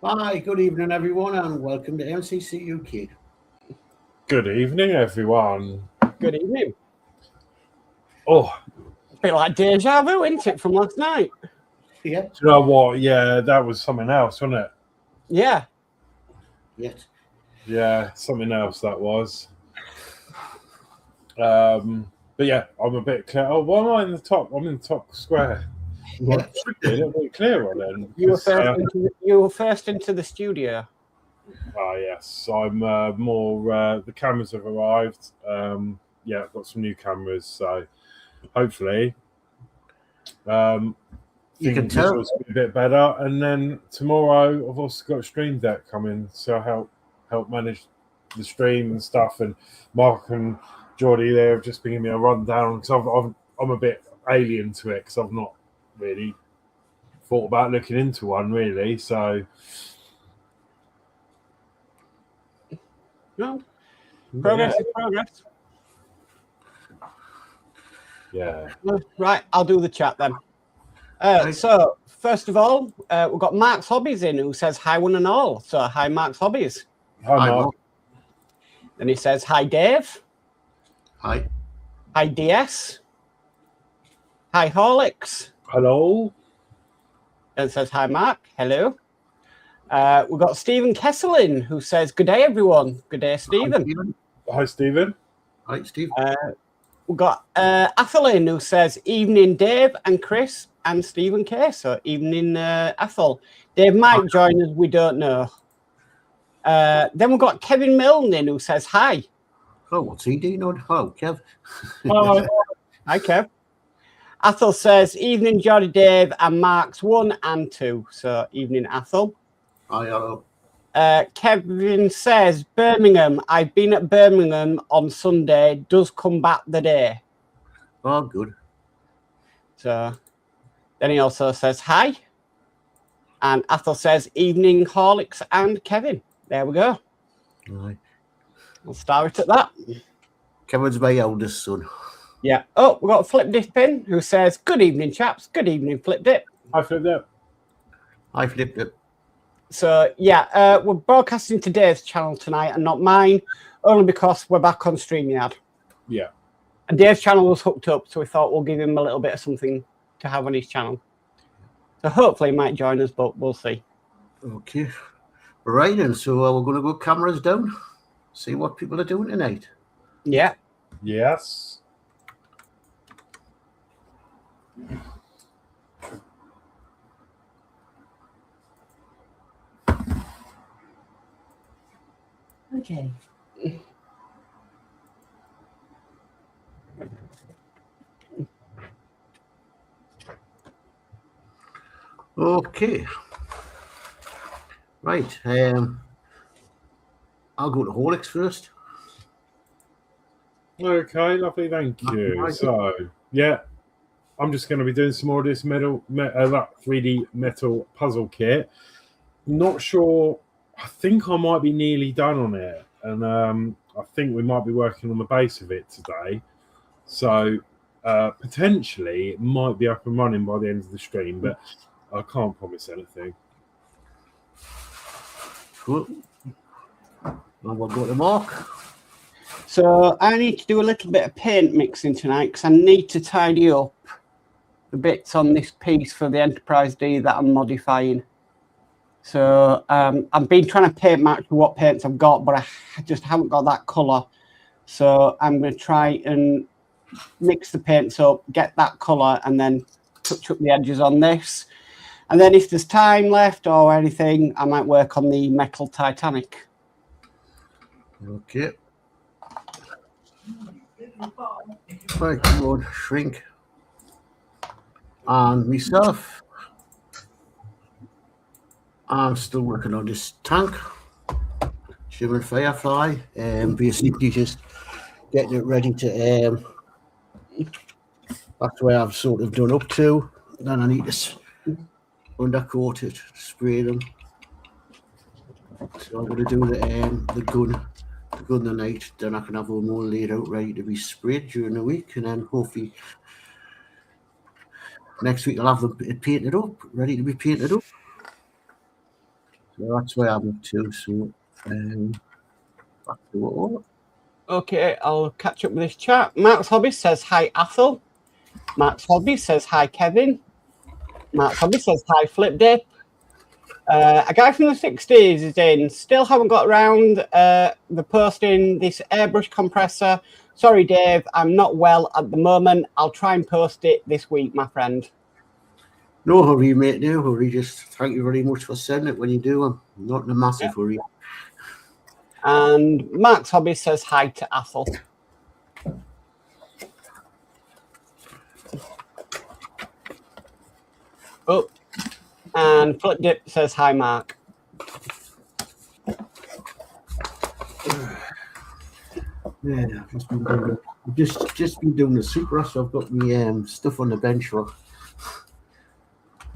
Hi, good evening, everyone, and welcome to MCC UK. Good evening, everyone. Good evening. Oh, A bit like deja vu, isn't it, from last night? Yeah. Do you know what? Yeah, that was something else, wasn't it? Yeah. Yes. Yeah, something else that was. But yeah, I'm a bit clear. Oh, why am I in the top? I'm in the top square. Yeah. I should be a little bit clearer then. You were first into the studio. Yes, I'm more. The cameras have arrived. Yeah, I've got some new cameras, so hopefully, You can tell a bit better. And then tomorrow, I've also got a stream deck coming, so help manage the stream and stuff. And Mark and Geordie, they've just been giving me a rundown because I'm a bit alien to it because I've not really thought about looking into one really. So No. Progress is progress. yeah. Right, I'll do the chat then. So, first of all, we've got Mark's Hobbies in who says hi one and all. So, hi Mark's Hobbies. Hi, Mark. Then he says hi Dave. Hi. Hi DS. Hi Horlixs. Hello. And says hi Mark. Hello. We've got Stephen Kesselin who says good day everyone. Good day, Stephen. Hi, Stephen. Hi, Steve. We've got Athelin who says evening Dave and Chris and Stephen K. So evening Athel. Dave might join us, we don't know. Then we've got Kevin Milne who says hi. Oh, what's he doing on? Hello, Kev. Hi. Hi Kev. Athel says evening Geordie Dave and Mark's 1 and 2. So evening Athel. Hi, hello. Kevin says Birmingham. I've been at Birmingham on Sunday. Does come back the day. Oh, good. So then he also says hi. And Athel says evening Horlicks and Kevin. There we go. Hi. We'll start it at that. Kevin's my eldest son. Yeah. Oh, we've got Flip Dip in who says good evening chaps. Good evening Flip Dip. Hi, Flip Dip. I flipped it. So yeah, we're broadcasting to Dave's channel tonight and not mine, only because we're back on StreamYard. Yeah. And Dave's channel was hooked up, so we thought we'll give him a little bit of something to have on his channel. So hopefully he might join us, but we'll see. Okay. Right, and so we're going to go cameras down, see what people are doing tonight. Yeah. Yes. Okay. Okay. Right. I'll go to Horlicks first. Okay, lovely, thank you. Right. So, yeah, I'm just going to be doing some more of this that 3D metal puzzle kit. Not sure. I think I might be nearly done on it, and I think we might be working on the base of it today. So, potentially, it might be up and running by the end of the stream, but I can't promise anything. Cool. And we'll go to Mark. So I need to do a little bit of paint mixing tonight because I need to tidy up the bits on this piece for the Enterprise D that I'm modifying. So I've been trying to paint match what paints I've got, but I just haven't got that colour. So I'm going to try and mix the paints up, get that colour, and then touch up the edges on this. And then if there's time left or anything, I might work on the metal Titanic. Okay. Right, come on, shrink. And myself, I'm still working on this tank, German Firefly, basically just getting it ready to, that's where I've sort of done up to. Then I need to undercoat it, spray them. So I'm going to do the gun the night, then I can have them all laid out ready to be sprayed during the week, and then hopefully next week I'll have them painted up, ready to be painted up. Well, that's where I'm up to. So, back to what? Okay, I'll catch up with this chat. Mark's Hobbies says hi, Athel. Mark's Hobbies says hi, Kevin. Mark's Hobbies says hi, Flip Dip. A guy from the 60s is in. Still haven't got around the posting this airbrush compressor. Sorry, Dave, I'm not well at the moment. I'll try and post it this week, my friend. No hurry, mate. No hurry. Just thank you very much for sending it when you do. I'm not in a massive hurry. And Mark's Hobby says hi to Athel. Oh, and Flip Dip says hi, Mark. Yeah, I've just been doing the super, so I've got my stuff on the bench for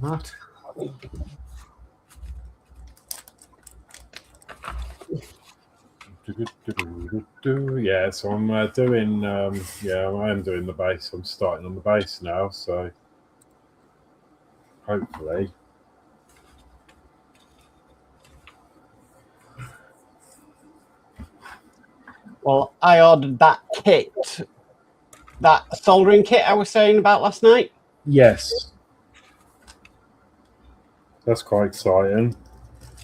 that. Yeah, so I'm doing I am doing the base. I'm starting on the base now, so hopefully. Well, I ordered that kit, that soldering kit I was saying about last night. Yes. That's quite exciting.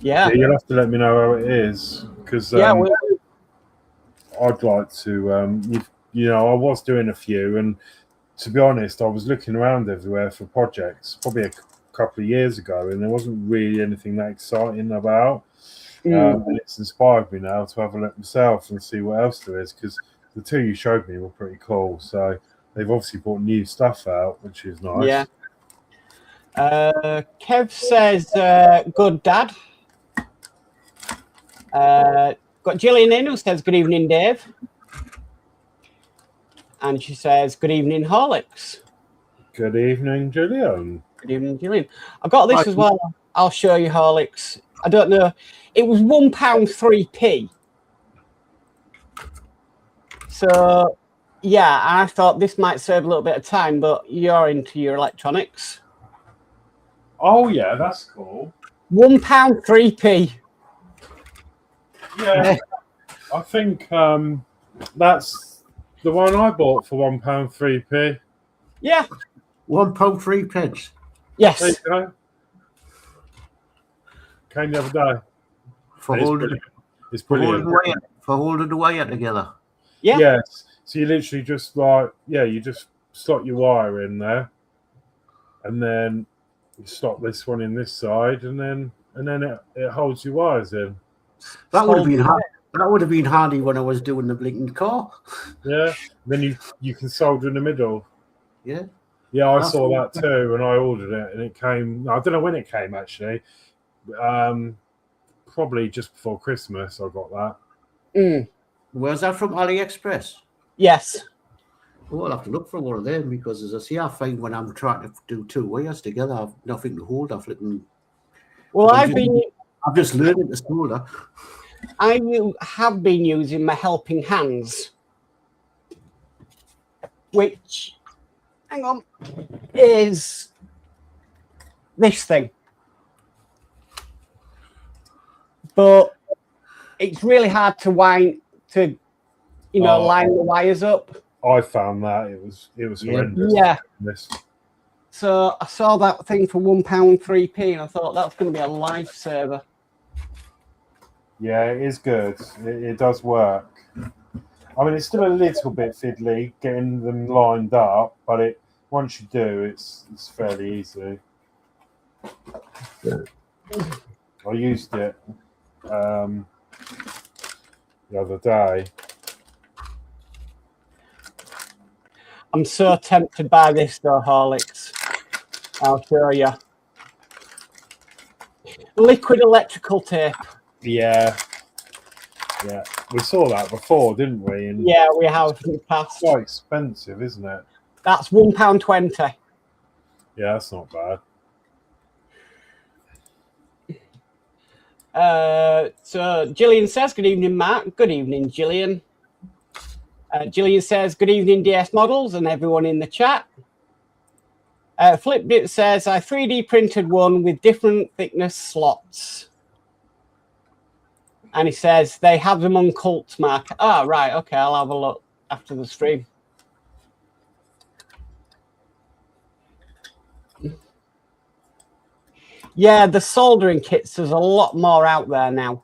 Yeah. You'll have to let me know how it is, because I'd like to. I was doing a few, and to be honest, I was looking around everywhere for projects probably a couple of years ago, and there wasn't really anything that exciting about. And it's inspired me now to have a look myself and see what else there is, because the two you showed me were pretty cool. So they've obviously brought new stuff out, which is nice. Yeah. Kev says, good dad. Got Gillian in who says, good evening, Dave. And she says, good evening, Horlixs. Good evening, Gillian. Good evening, Gillian. I've got this as well. I'll show you, Horlixs. I don't know. It was £1 3p. So, yeah, I thought this might save a little bit of time, but you're into your electronics. Oh, yeah, that's cool. £1 3p. Yeah, I think that's the one I bought for £1 3p. Yeah. £1 3p. Yes. There you go. Came the other day. It's brilliant. For holding the wire together. Yeah. Yes. So you literally just you just slot your wire in there, and then you slot this one in this side, and then it holds your wires in. That would have been hard. That would have been handy when I was doing the blinking car. Yeah. Then you can solder in the middle. Yeah. Yeah, I saw that too, and I ordered it, and it came. I don't know when it came actually. Probably just before Christmas. I got that. Where's that from? AliExpress. Yes. Well, I'll have to look for one of them, because as I say, I find when I'm trying to do two wires together, I've nothing to hold. I've flipping. Well, I'm just learning to solder. I have been using my helping hands, which, hang on, is this thing. But it's really hard to line the wires up. I found that it was horrendous. Yeah. So I saw that thing for £1 3p, and I thought that's going to be a lifesaver. Yeah, it is good. It does work. I mean, it's still a little bit fiddly getting them lined up, but once you do, it's fairly easy. I used it the other day. I'm so tempted by this, though, Horlicks. I'll show you. Liquid electrical tape. Yeah. We saw that before, didn't we? And yeah, we have in the past. It's quite expensive, isn't it? That's £1 20. Yeah, that's not bad. So Gillian says, good evening, Mark. Good evening, Gillian. Gillian says, good evening, DS Models and everyone in the chat. Flipbit says, I 3D printed one with different thickness slots. And he says they have them on Cult Market. Ah, right. Okay, I'll have a look after the stream. Yeah, the soldering kits, there's a lot more out there now.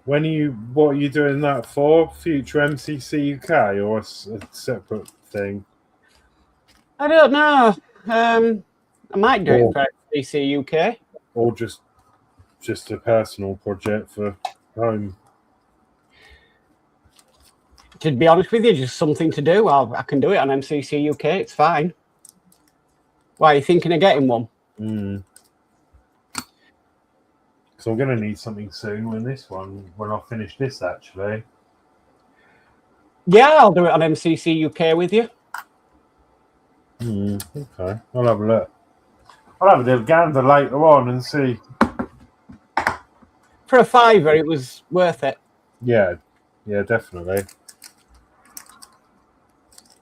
What are you doing that for? Future MCC UK or a separate thing? I don't know. I might do it for MCC UK. Or just a personal project for home? To be honest with you, just something to do. I can do it on MCC UK. It's fine. Why are you thinking of getting one? So I'm going to need something soon when I finish this, actually. Yeah, I'll do it on MCC UK with you. Okay, I'll have a look. I'll have a little gander later on and see. For a £5, it was worth it. Yeah, definitely.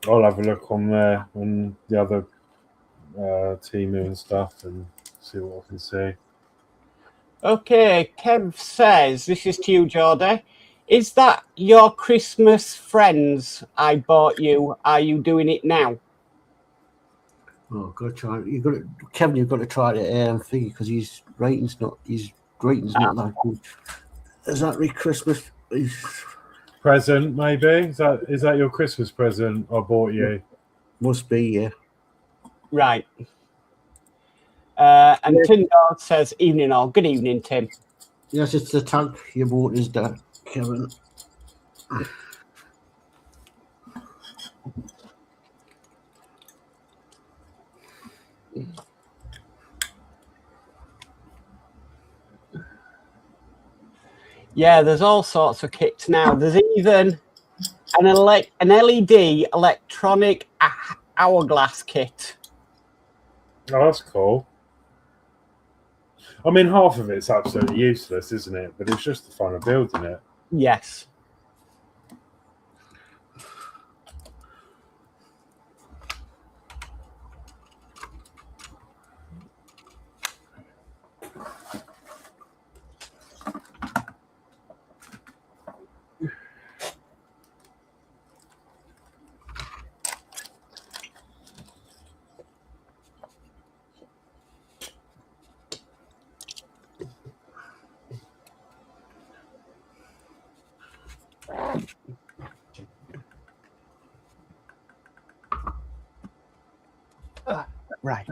I'll have a look on there on the other Temu and stuff and see what I can see. Okay, Kev says, this is to you, Geordie. Is that your Christmas friends I bought you? Are you doing it now? Oh, got to try. Kevin, you've got to try the thingy because his rating's not that good. Is that the Christmas present? Maybe is that your Christmas present I bought you? Must be, yeah. Right. And Tim Dog says, evening all. Good evening, Tim. Yes, it's the tank you bought us there, Kevin. Yeah, there's all sorts of kits now. There's even an LED electronic hourglass kit. Oh, that's cool. I mean, half of it's absolutely useless, isn't it? But it's just the fun of building it. Yes. Right.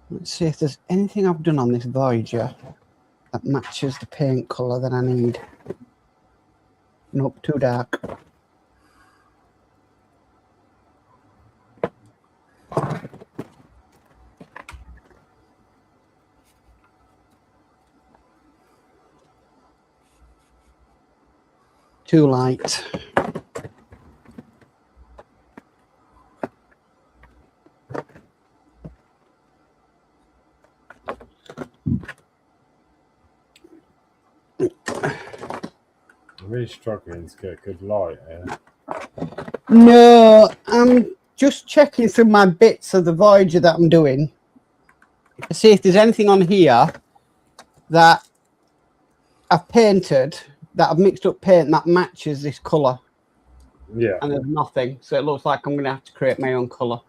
Let's see if there's anything I've done on this Voyager that matches the paint colour that I need. Nope, too dark. Too light. I'm really struggling to get a good light here. No, I'm just checking through my bits of the Voyager that I'm doing to see if there's anything on here that I've painted, that I've mixed up paint that matches this colour. Yeah. And there's nothing, so it looks like I'm going to have to create my own colour.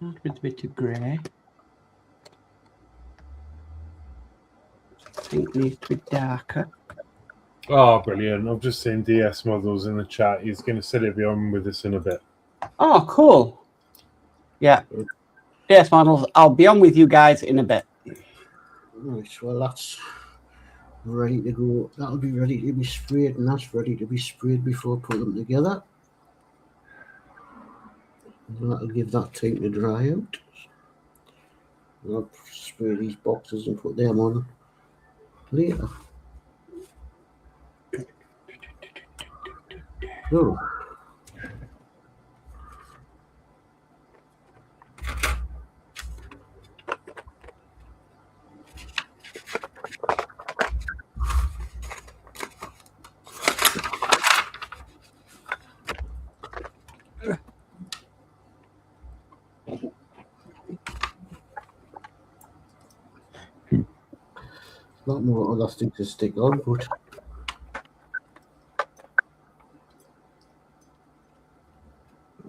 With a bit of grey. I think it needs to be darker. Oh, brilliant. I've just seen DS Models in the chat. He's going to sit it beyond with us in a bit. Oh, cool. Yeah. DS Models, I'll be on with you guys in a bit. Right, well, that's ready to go. That'll be ready to be sprayed, and that's ready to be sprayed before I put them together. And that'll give that time to dry out. And I'll spray these boxes and put them on later. So, not more elastic to stick on, but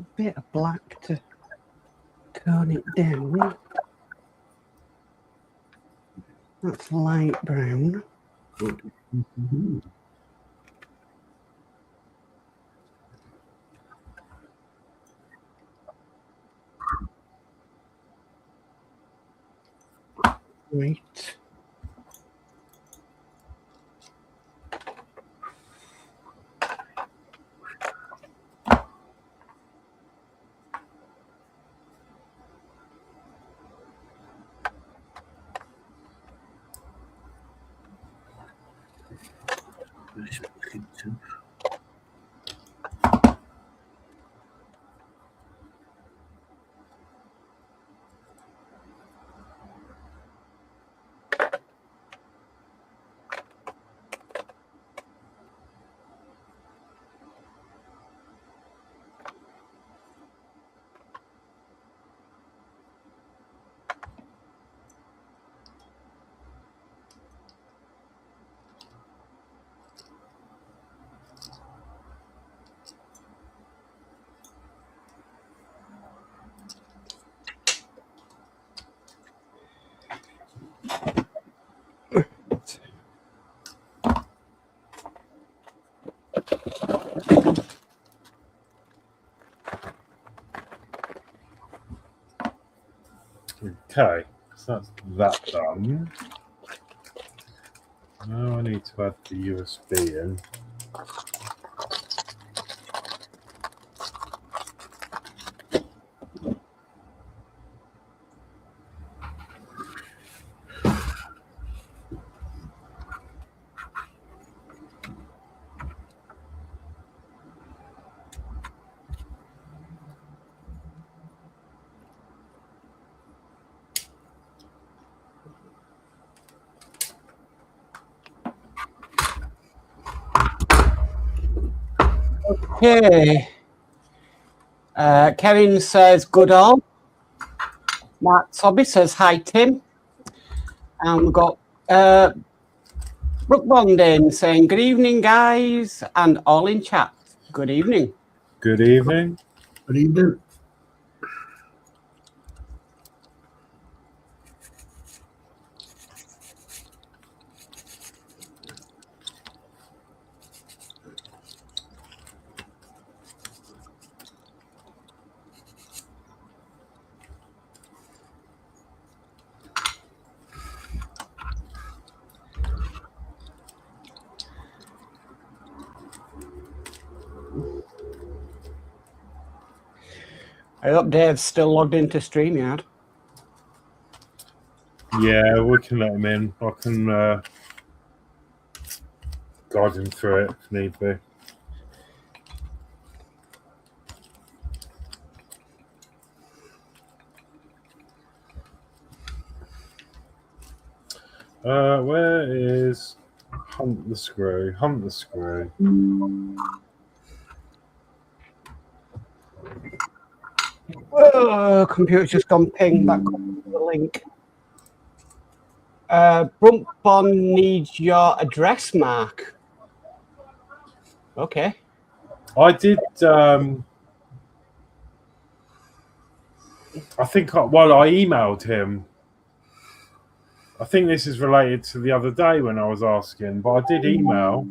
A bit of black to tone it down. That's light brown. Right. Okay, so that's that done. Now I need to add the USB in. Okay. Kevin says, good all. Matt Sobby says, hi, Tim. And we've got Brooke Bondin saying, good evening, guys. And all in chat, good evening. Good evening. good evening. I hope Dave's still logged into StreamYard. Yeah, we can let him in. I can guide him through it if need be. Where is Hunt the Screw? Hunt the Screw. Oh, computer's just gone ping back on the link. Brumpbon needs your address, Mark. Okay. I did. I think, I emailed him. I think this is related to the other day when I was asking, but I did email.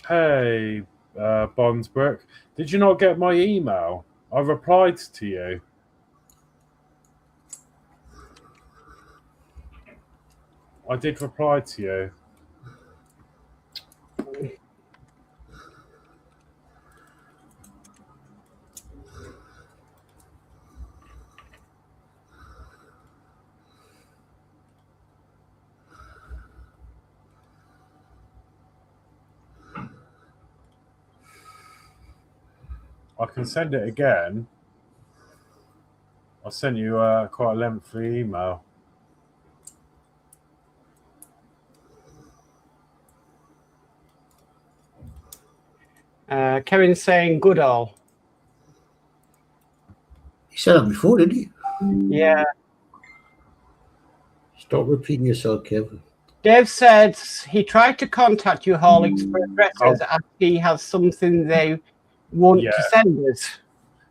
Hey, Bondsbrook, did you not get my email? I replied to you. I did reply to you. I can send it again. I sent you quite a lengthy email. Kevin's saying good all. He said that before, didn't he? Yeah. Stop repeating yourself, Kevin. Dave said he tried to contact you, Horlixs, for addresses as he has something they want to send us.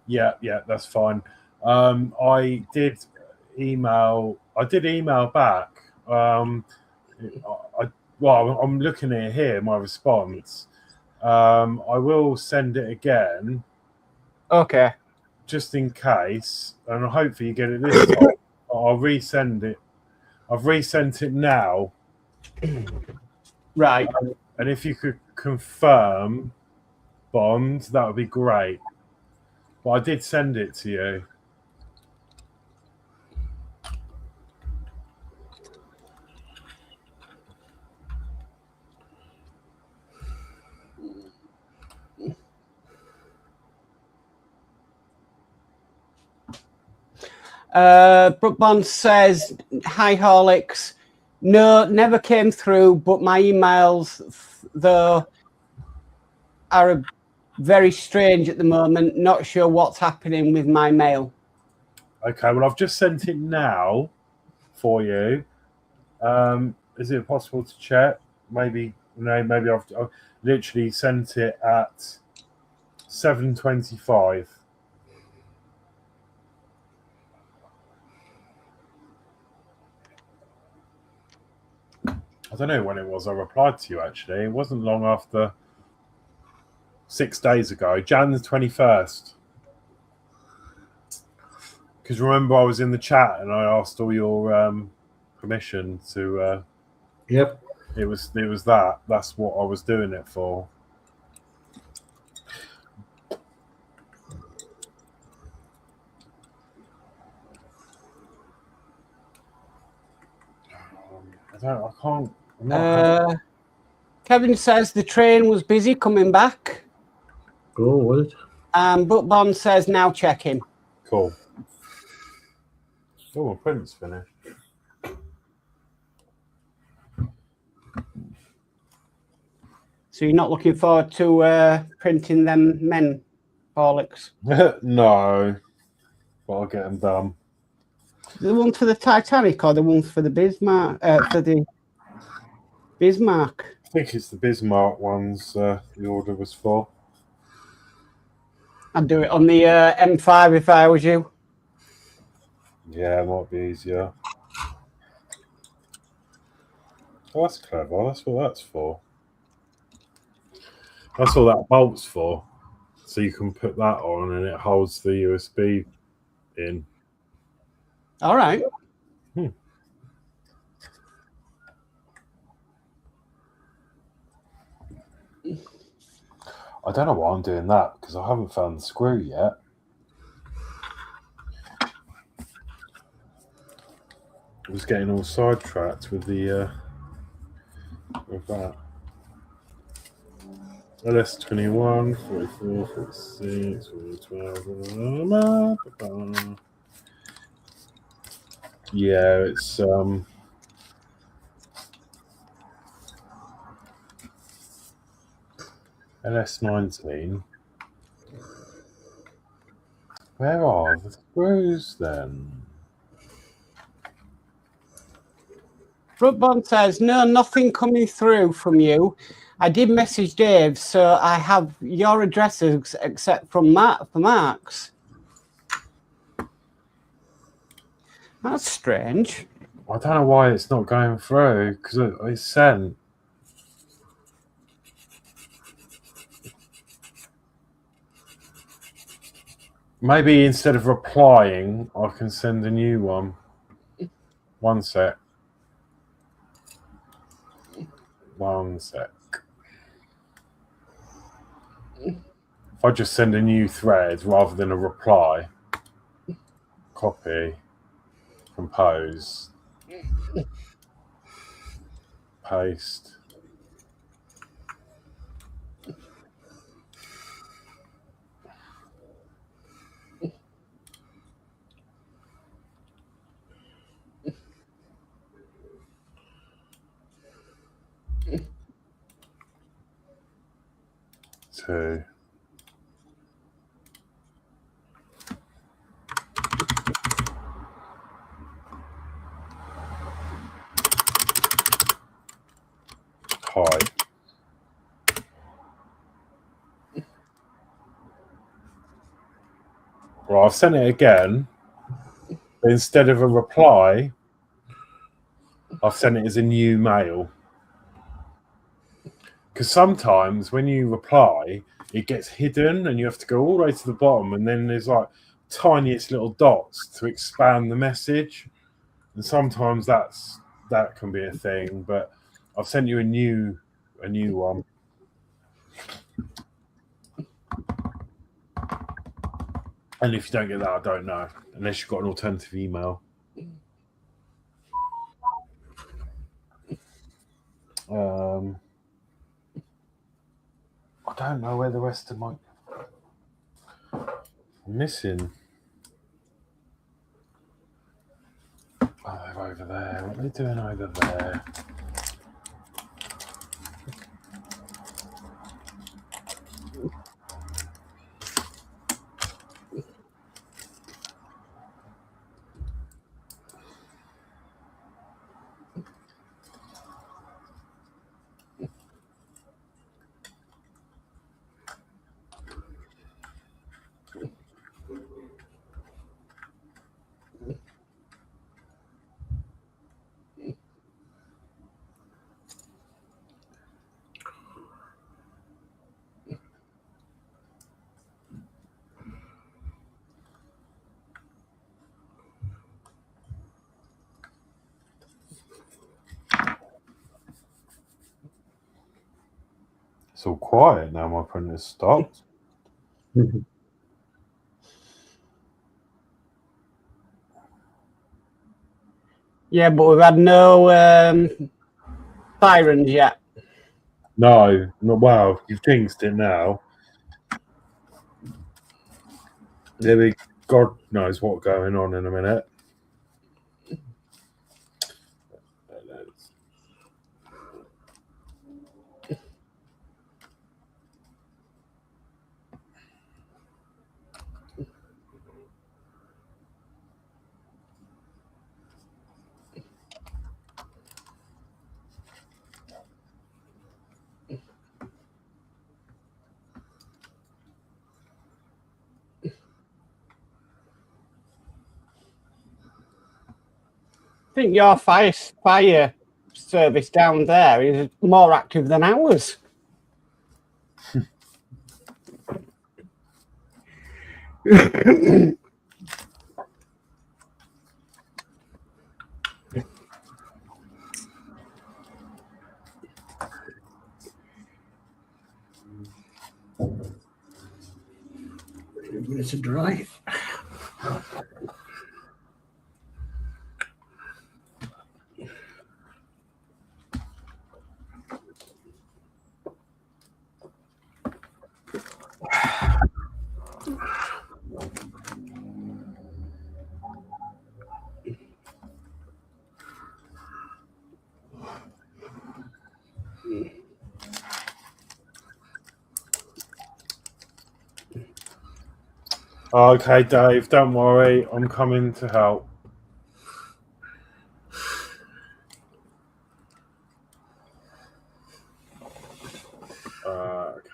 Yeah, that's fine. I did email back. I'm looking at it here, my response. I will send it again. Okay. Just in case, and hopefully you get it this time. I'll resend it. I've resent it now. Right. And if you could confirm, Bond, that would be great. But I did send it to you. Brookbond says, hi, Horlixs. No, never came through, but my emails, though, are very strange at the moment. Not sure what's happening with my mail. Okay, well, I've just sent it now for you. Is it possible to check? Maybe I've literally sent it at 7:25. I don't know when it was I replied to you, actually. It wasn't long after 6 days ago, Jan the 21st. Because remember, I was in the chat and I asked all your permission to... Yep. It was that. That's what I was doing it for. I can't. Kevin says the train was busy coming back. Oh, was it? Brookbond says now checking. Cool. Oh, my print's finished. So you're not looking forward to printing them men, Horlixs? No, but I'll get them done. The one for the Titanic or the one for the Bismarck? For the Bismarck. I think it's the Bismarck ones the order was for. I'd do it on the M5 if I was you. Yeah, it might be easier. Oh, that's clever. That's what that's for. That's all that bolt's for. So you can put that on and it holds the USB in. All right. I don't know why I'm doing that because I haven't found the screw yet. I was getting all sidetracked with the with that. LS21, 44, 46, 12. Yeah, it's LS19. Where are the screws then? Brookbond says, no, nothing coming through from you. I did message Dave, so I have your addresses except from Mark's. That's strange. I don't know why it's not going through, because it's sent. Maybe instead of replying, I can send a new one. One sec. One sec. If I just send a new thread rather than a reply, copy, compose, paste. Two. Hi. Well, I've sent it again, but instead of a reply, I've sent it as a new mail. Because sometimes when you reply, it gets hidden and you have to go all the way to the bottom, and then there's like tiniest little dots to expand the message. And sometimes that can be a thing, but I've sent you a new one. And if you don't get that, I don't know, unless you've got an alternative email. I don't know where the rest of my... I'm missing. Oh, they're over there. What are they doing over there? It's all quiet now. My printer's stopped. Yeah, but we've had no sirens yet. No, not well. You've jinxed it now. There be God knows what's going on in a minute. I think your fire service down there is more active than ours. It's a dry. Okay, Dave, don't worry. I'm coming to help. Okay.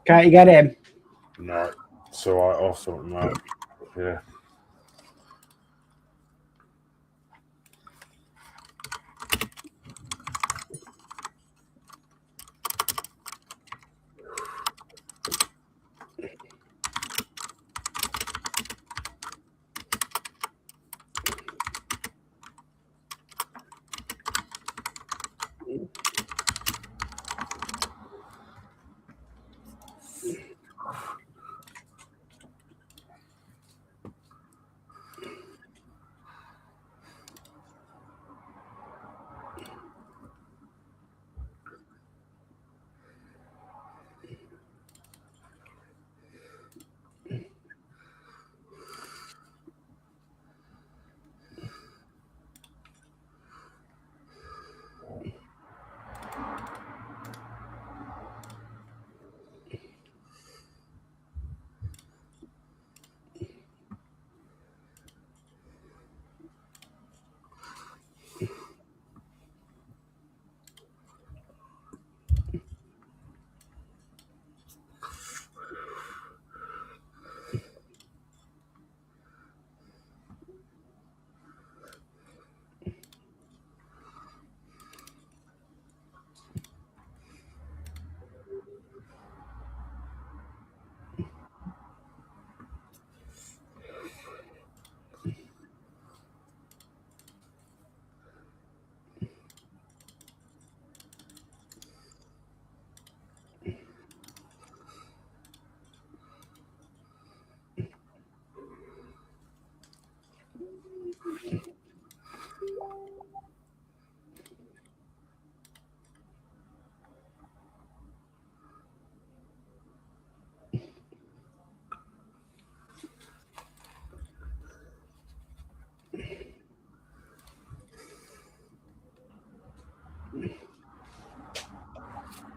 Can't you get him? No, it's all right. I'll sort them out. Yeah.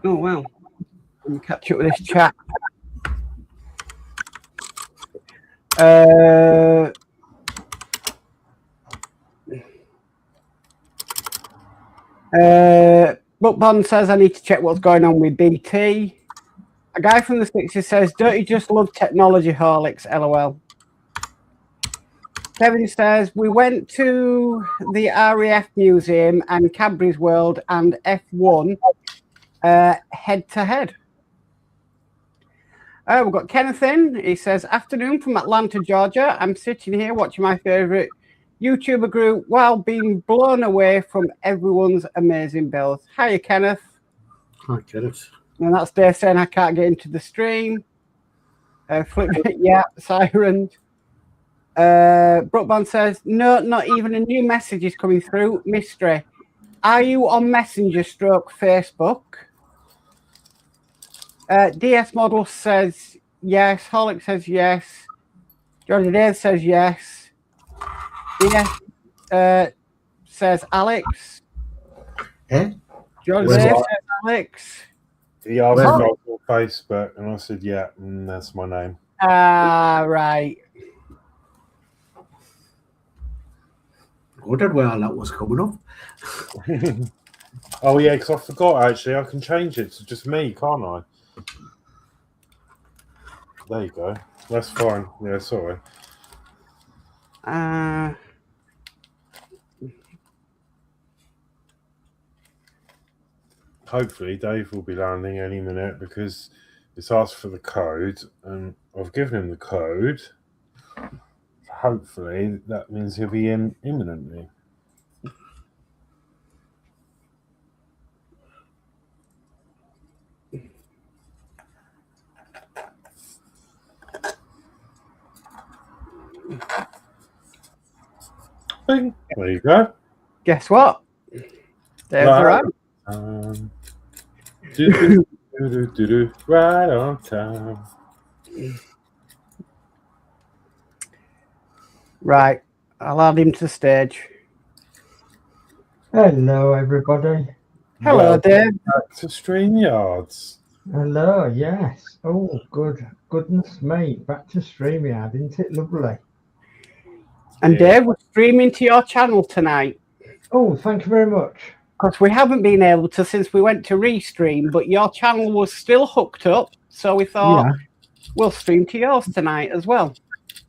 Oh, well. Let me catch up with this chat. Bookbond says I need to check what's going on with BT. A guy from the 60s says, don't you just love technology, Horlixs? LOL. Kevin says, we went to the RAF Museum and Cadbury's World and F1 head to head. We've got Kenneth in. He says, afternoon from Atlanta, Georgia. I'm sitting here watching my favourite YouTuber group while being blown away from everyone's amazing builds. Hiya, Kenneth. Hi, Kenneth. And that's Dave saying I can't get into the stream. Flip yeah, siren. Brookband says, no, not even a new message is coming through. Mystery. Are you on Messenger stroke Facebook? DS Model says yes. Horlixs says yes. Geordie Dave says yes. DS says Alex. Eh? Geordie Dave says Alex. He asked me on Facebook, and I said, yeah, that's my name. Right. I wondered where that was coming up. Oh, yeah, because I forgot, actually. I can change it to just me, can't I? There you go. That's fine. Yeah, sorry. Hopefully, Dave will be landing any minute because it's asked for the code, and I've given him the code. Hopefully, that means he'll be in imminently. Bing. There you go. Guess what? There's right. Right on time. Right. I'll add him to the stage. Hello, everybody. Hello, Dave. Back to StreamYards. Hello, yes. Oh, goodness me. Back to StreamYard, isn't it lovely? And Dave, we're streaming to your channel tonight. Oh, thank you very much. Because we haven't been able to since we went to restream, but your channel was still hooked up. So we thought we'll stream to yours tonight as well.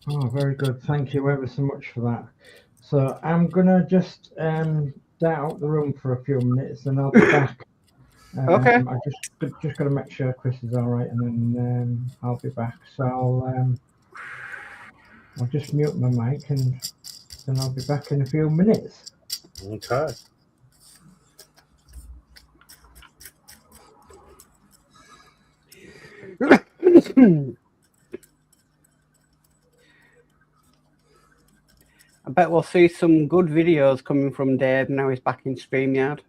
Oh, very good. Thank you ever so much for that. So I'm going to just dart out the room for a few minutes and I'll be back. Okay. I just got to make sure Chris is all right and then I'll be back. So I'll just mute my mic and then I'll be back in a few minutes. Okay. I bet we'll see some good videos coming from Dave now he's back in StreamYard.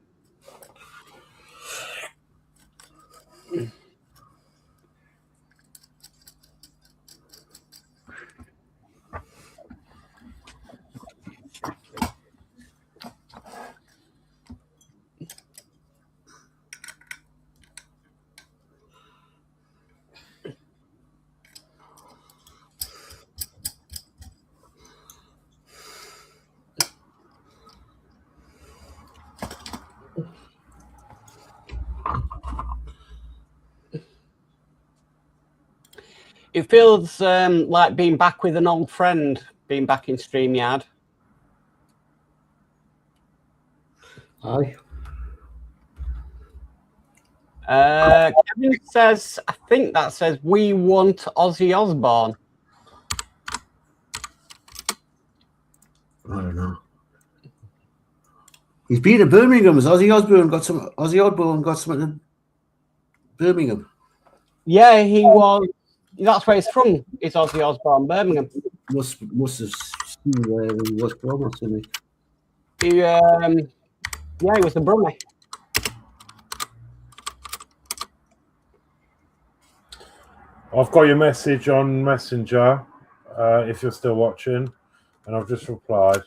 It feels like being back with an old friend, being back in StreamYard. Aye. Kevin says, I think that says, we want Ozzy Osbourne. I don't know. He's been at Birmingham. Has Ozzy Osbourne got some? Ozzy Osbourne got something in Birmingham. Yeah, he was. That's where he's from. It's Ozzy Osbourne, Birmingham. Must have seen where he was from, or something. Yeah, he was the Brummie. I've got your message on Messenger, if you're still watching, and I've just replied.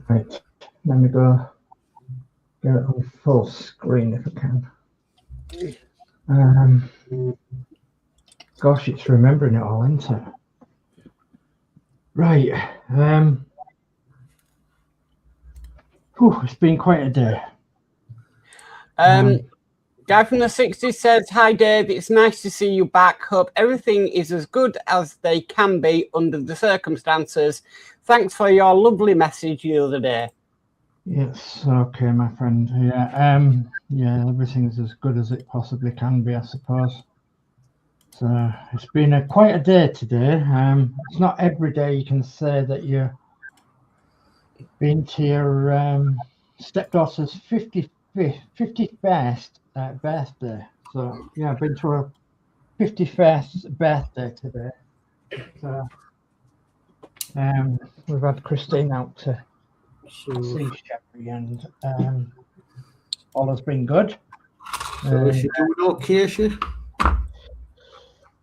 Right, let me go get it on full screen if I can. Gosh, it's remembering it all, isn't it? Right. It's been quite a day. Guy from the 60s says, hi Dave, it's nice to see you back. Hope everything is as good as they can be under the circumstances. Thanks for your lovely message the other day. Yes, okay, my friend. Yeah, everything's as good as it possibly can be, I suppose. So it's been quite a day today. It's not every day you can say that you've been to your stepdaughter's 51st birthday. So yeah, I've been to her 51st birthday today. So we've had Christine out to see Sherry, and all has been good. So is she doing okay, she?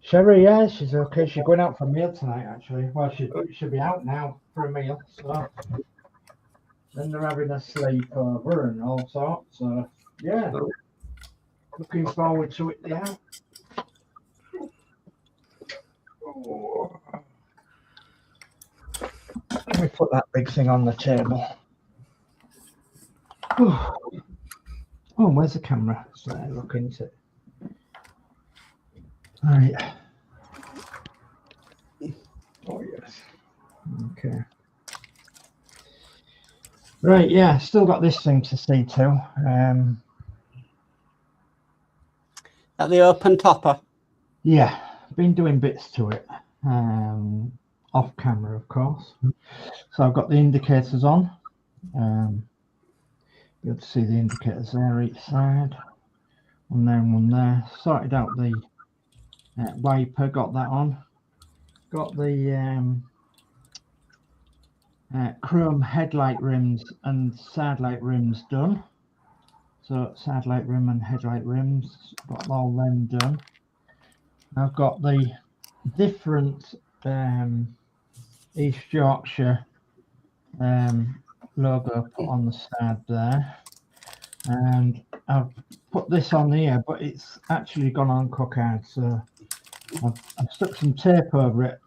Sherry, yeah, she's okay. She's going out for a meal tonight, actually. Well, she'll be out now for a meal. So then they're having a sleepover and all sorts. So yeah, looking forward to it. Yeah. Let me put that big thing on the table. Oh, where's the camera? So look into it. All right. Oh yes. Okay. Right. Yeah. Still got this thing to see to. At the open topper. Yeah, been doing bits to it. Off camera, of course. So I've got the indicators on. Be able to see the indicators there each side. One there and one there. Sorted out the wiper, got that on. Got the chrome headlight rims and side light rims done. So side light rim and headlight rims, got all them done. I've got the different East Yorkshire logo put on the side there, and I've put this on here, but it's actually gone on cookouts, so I've stuck some tape over it,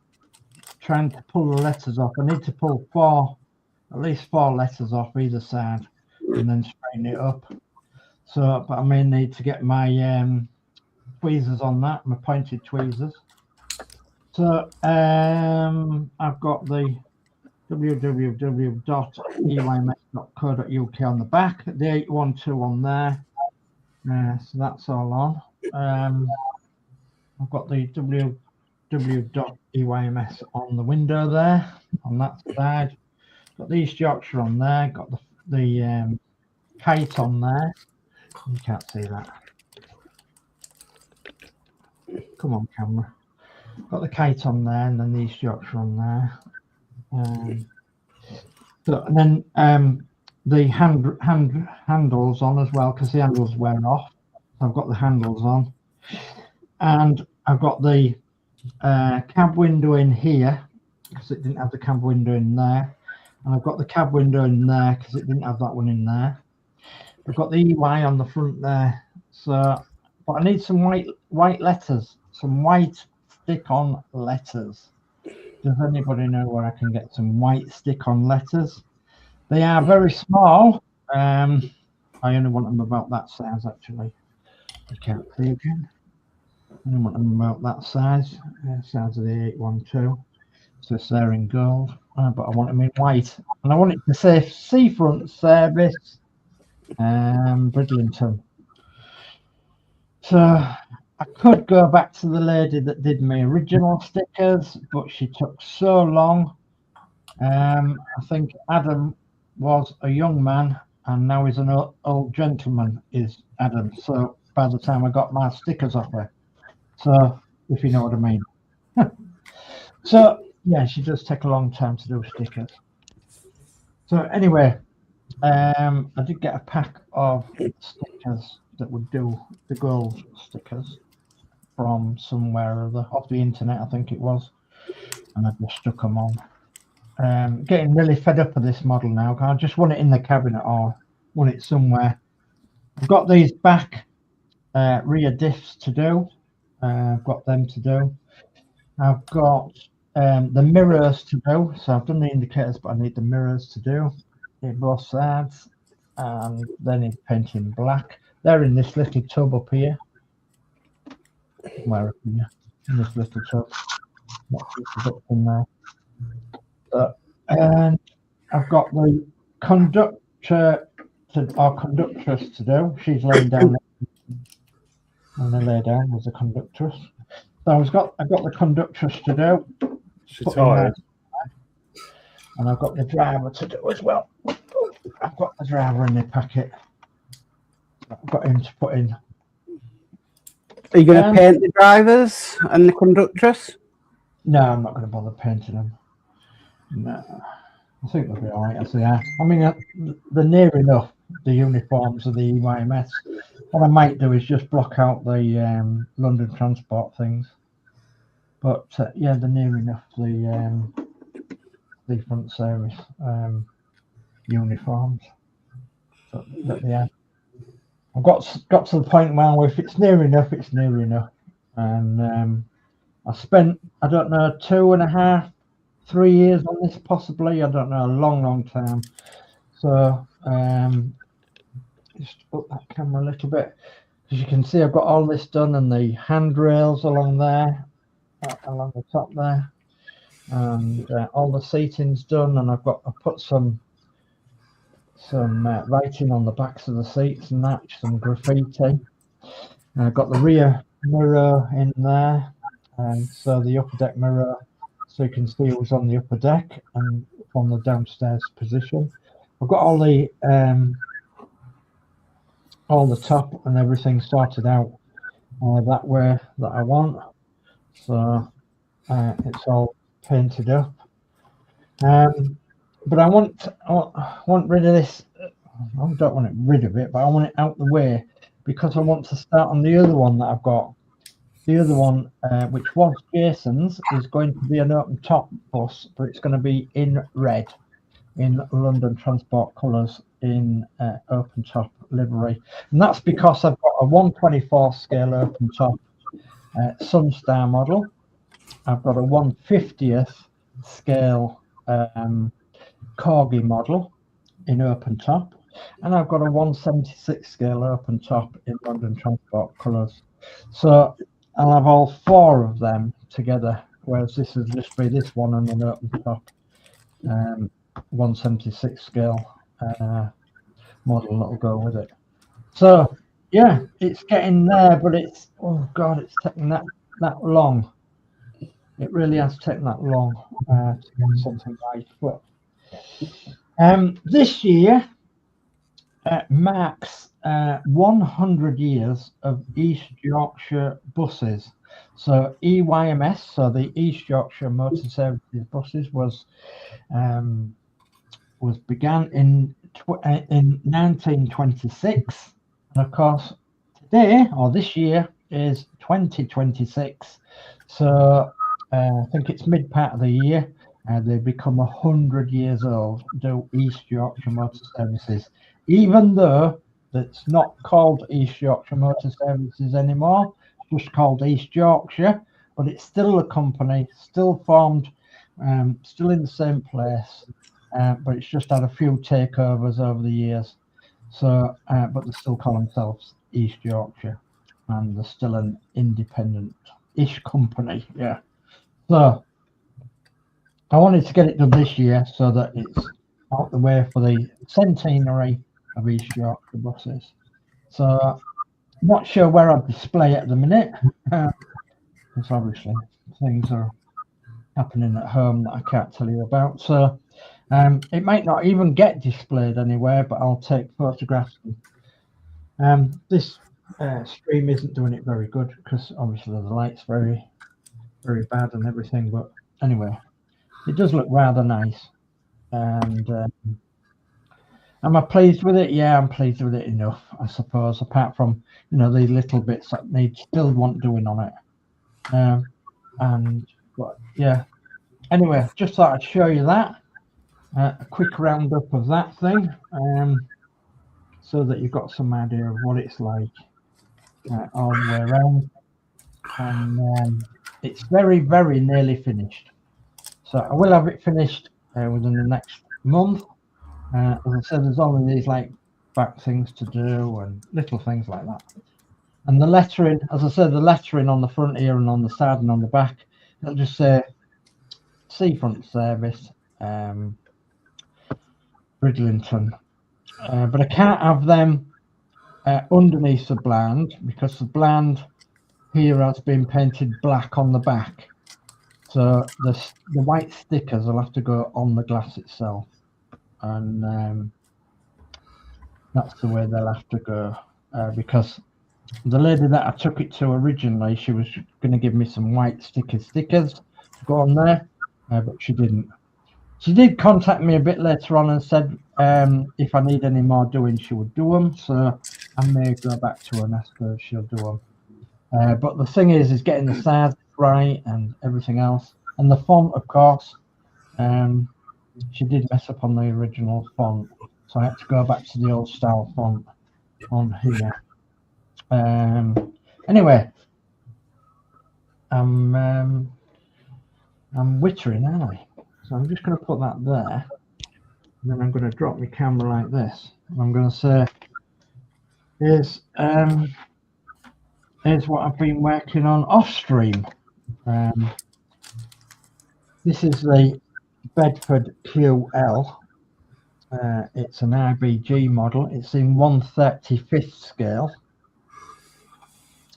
trying to pull the letters off. I need to pull at least four letters off either side, and then straighten it up. So, but I may need to get my tweezers on that, my pointed tweezers. So I've got the www.eyms.co.uk on the back, the 812 on there. So that's all on. I've got the www.eyms on the window there, on that side. Got the East Yorkshire on there. Got the kite on there. You can't see that. Come on, camera. Got the kite on there, and then the East Yorkshire on there. So, and then the handles on as well, because the handles wear off. So I've got the handles on, and I've got the cab window in here because it didn't have the cab window in there, and I've got the cab window in there because it didn't have that one in there. I've got the EY on the front there. So, but I need some white letters, some white stick-on letters. Does anybody know where I can get some white stick-on letters? They are very small. I only want them about that size, actually. You can't see again. I only want them about that size. Size of the 812. So it's there in gold. But I want them in white. And I want it to say Seafront Service, Bridlington. So I could go back to the lady that did my original stickers, but she took so long. I think Adam was a young man, and now he's an old gentleman, is Adam. So by the time I got my stickers off her, so if you know what I mean. So yeah, she does take a long time to do stickers. So anyway, I did get a pack of stickers that would do the gold stickers from somewhere or other, off the internet, I think it was, and I just stuck them on. Getting really fed up of this model now. I just want it in the cabinet or want it somewhere. I've got these back rear diffs to do. I've got them to do. I've got the mirrors to do. So I've done the indicators, but I need the mirrors to do in both sides, and they need painting black. They're in this little tub up here. Where in this little tub? In there. And I've got the conductor or conductress to do. She's laying down. And I lay down as a conductress. So I've got the conductress to do. She's tired. And I've got the driver to do as well. I've got the driver in the packet. I've got him to put in. Are you going to paint the drivers and the conductress? No, I'm not going to bother painting them. No, I think they'll be all right as they are. I mean, they're near enough the uniforms of the EYMS. What I might do is just block out the London Transport things. But yeah, they're near enough the front service uniforms. But yeah, I've got to the point where if it's near enough, it's near enough. And I spent, I don't know, 2.5, 3 years on this, possibly. I don't know, a long time. So just up that camera a little bit. As you can see, I've got all this done, and the handrails along there, along the top there, and all the seating's done. And I put some writing on the backs of the seats and that, some graffiti. And I've got the rear mirror in there, and so the upper deck mirror, so you can see it was on the upper deck and from the downstairs position. I've got all the top and everything sorted out that way that I want. So it's all painted up. But I want rid of this. I don't want it rid of it, but I want it out the way because I want to start on the other one that I've got. The other one, which was Jason's, is going to be an open top bus, but it's going to be in red. in London Transport colours in open top livery, and that's because I've got a 1/24 scale open top Sunstar model. I've got a 1/50th scale Corgi model in open top, and I've got a 1/76 scale open top in London Transport colours. So I'll have all 4 of them together, whereas this will just be this one and an open top 1/76 scale model that'll go with it. So yeah, it's getting there, but it's, oh god, it's taking that long. It really has taken that long to get something right. But this year marks 100 years of East Yorkshire buses. So EYMS, so the East Yorkshire Motor Services buses, was began in 1926, and of course today, or this year, is 2026. So I think it's mid part of the year. They become 100 years old, do East Yorkshire Motor Services, even though it's not called East Yorkshire Motor Services anymore, it's just called East Yorkshire, but it's still a company, still formed, still in the same place, but it's just had a few takeovers over the years. So, but they still call themselves East Yorkshire, and they're still an independent-ish company, yeah. So I wanted to get it done this year so that it's out the way for the centenary of East Yorkshire buses. So I'm not sure where I'll display it at the minute, because obviously things are happening at home that I can't tell you about. So it might not even get displayed anywhere, but I'll take photographs. This stream isn't doing it very good because obviously the light's very, very bad and everything. But anyway, it does look rather nice. And am I pleased with it? Yeah, I'm pleased with it enough, I suppose, apart from, you know, the little bits that still want doing on it. But yeah, anyway, just thought I'd show you that. A quick roundup of that thing, so that you've got some idea of what it's like all the way around. And it's very, very nearly finished. So I will have it finished within the next month. As I said, there's only these like back things to do and little things like that. And the lettering, as I said, the lettering on the front here and on the side and on the back, it'll just say Seafront Service, Bridlington. But I can't have them underneath the bland because the bland here has been painted black on the back. So the white stickers will have to go on the glass itself. And that's the way they'll have to go, because the lady that I took it to originally, she was going to give me some white stickers to go on there, but she didn't. She did contact me a bit later on and said if I need any more doing, she would do them. So I may go back to her and ask her if she'll do them. But the thing is getting the size right and everything else. And the font, of course, she did mess up on the original font. So I had to go back to the old style font on here. Anyway, I'm wittering, aren't I? So I'm just going to put that there. And then I'm going to drop my camera like this. And I'm going to say, here's what I've been working on off stream. This is the Bedford QL. It's an IBG model. It's in 1/35th scale,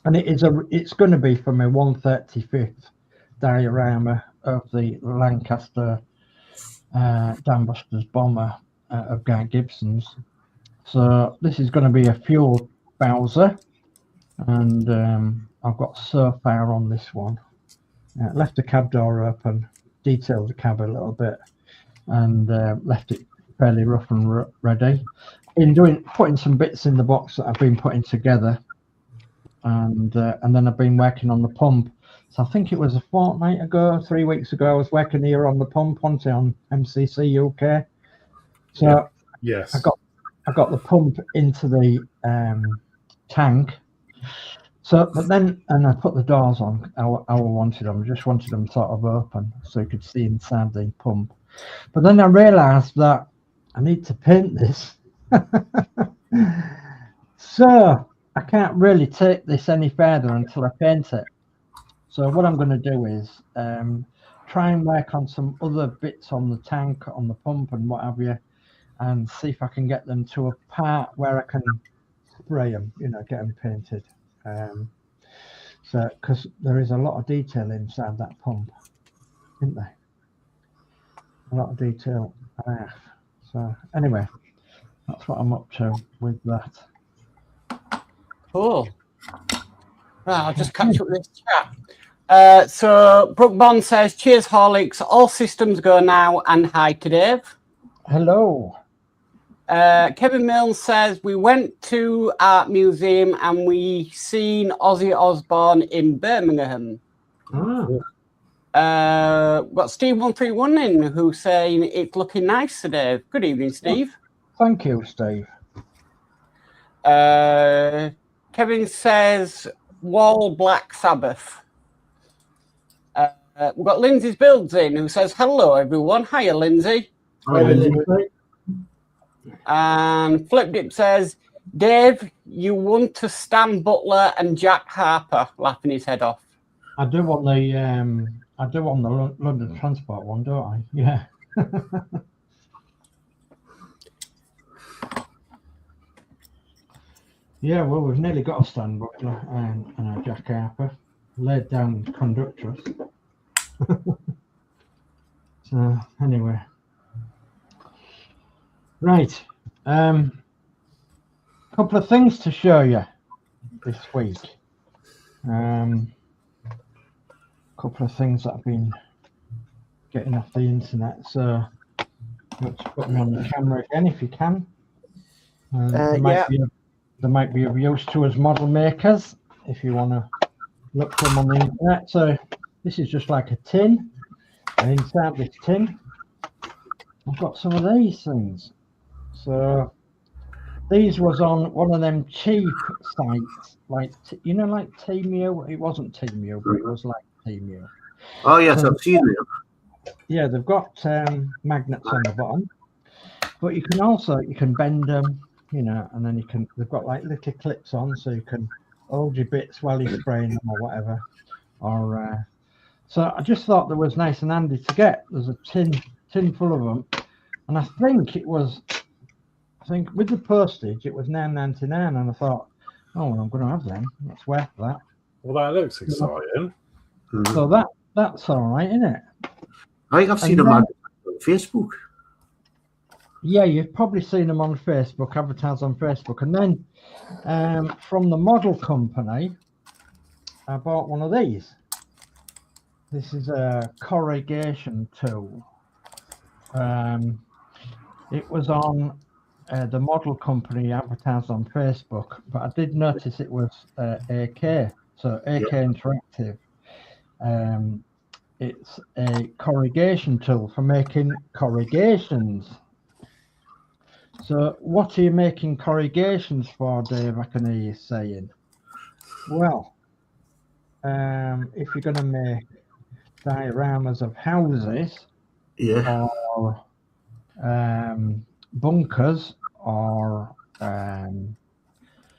and it's going to be from a 1/35th diorama of the Lancaster Dambusters bomber of Guy Gibson's. So this is going to be a fuel Bowser, and I've got so far on this one. Left the cab door open, detailed the cab a little bit, and left it fairly rough and ready. Putting some bits in the box that I've been putting together, and then I've been working on the pump. So I think it was a fortnight ago, 3 weeks ago, I was working here on the pump on MCC UK, So yes, I got the pump into the tank. So, but then, and I put the doors on. I wanted them. I just wanted them sort of open so you could see inside the pump. But then I realised that I need to paint this. So I can't really take this any further until I paint it. So what I'm going to do is try and work on some other bits on the tank, on the pump and what have you, and see if I can get them to a part where I can spray them, you know, get them painted. So because there is a lot of detail inside that pump, isn't there? A lot of detail. So anyway, that's what I'm up to with that. Cool. Right, I'll just catch up with this chat. So Brooke Bond says, cheers, Horlicks. All systems go now, and hi to Dave. Hello. Kevin Mills says, we went to Art Museum and we seen Ozzy Osbourne in Birmingham. Got Steve131 in who's saying it's looking nice today. Good evening, Steve. Thank you, Steve. Kevin says, Wall Black Sabbath. We've got Lindsey's Builds in who says, hello, everyone. Hiya, Lindsey. Hi, Lindsey. And Flipdip says, Dave, you want to Stan Butler and Jack Harper, laughing his head off. I do on the London Transport one, don't I? Yeah. Yeah, well, we've nearly got a Stan Butler and a Jack Harper laid down conductress. So anyway. Right, couple of things to show you this week. Couple of things that I've been getting off the internet. So let's put me on the camera again if you can. There might be of use to us model makers if you want to look for them on the internet. So this is just like a tin, and inside this tin, I've got some of these things. So these was on one of them cheap sites, like like Temu. It wasn't Temu, but it was like Temu. Oh yes, So I've seen it. Yeah, they've got magnets on the bottom, but you can bend them, and then they've got like little clips on, so you can hold your bits while you're spraying them or whatever. So I just thought that was nice and handy to get. There's a tin full of them, and I think with the postage it was $9.99, and I thought, oh, well, I'm going to have them. That's worth that. Well, that looks exciting. So that's all right, isn't it? I think I've seen them on Facebook. Yeah, you've probably seen them on Facebook, advertised on Facebook. And then from the model company, I bought one of these. This is a corrugation tool. It was on the model company advertised on Facebook, but I did notice it was AK, so AK Interactive. It's a corrugation tool for making corrugations. So what are you making corrugations for, Dave? I can hear you saying. Well, if you're going to make dioramas of houses, or bunkers, or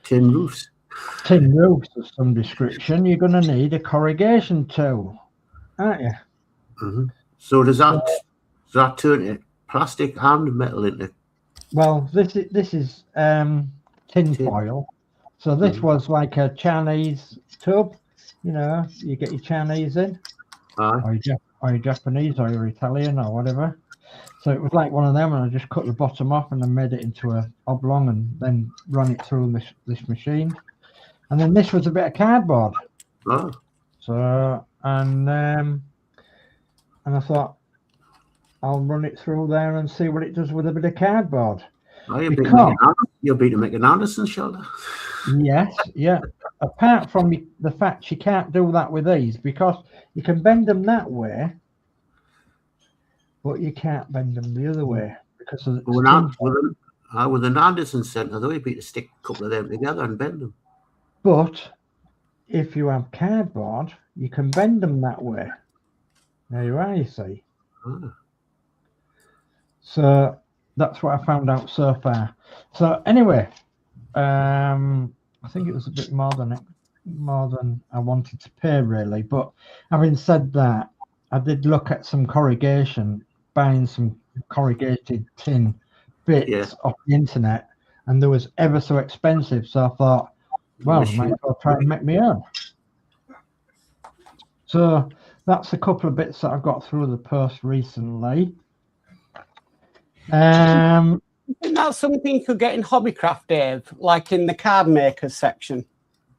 tin roofs of some description, you're going to need a corrugation tool, aren't you? Mm-hmm. So does that turn it plastic and metal into? Well, this is tin foil. So this was like a Chinese tub. You get your Chinese in, or your Japanese, or your Italian, or whatever. So it was like one of them, and I just cut the bottom off and then made it into a oblong, and then run it through this machine. And then this was a bit of cardboard. Oh. So and I thought, I'll run it through there and see what it does with a bit of cardboard. Oh, you'll be to make an Anderson shelter. Yes, yeah. Apart from the fact you can't do that with these, because you can bend them that way, but you can't bend them the other way, because of With an Anderson centre, though, you'd be to stick a couple of them together and bend them. But if you have cardboard, you can bend them that way. There you are, you see. Ah. So that's what I found out so far. So anyway, I think it was a bit more than I wanted to pay, really. But having said that, I did look at some corrugation, buying some corrugated tin bits off the internet, and they was ever so expensive. So I thought, well, I might as well try and make my own. So that's a couple of bits that I've got through the post recently. I think that's something you could get in Hobbycraft, Dave, like in the card makers section.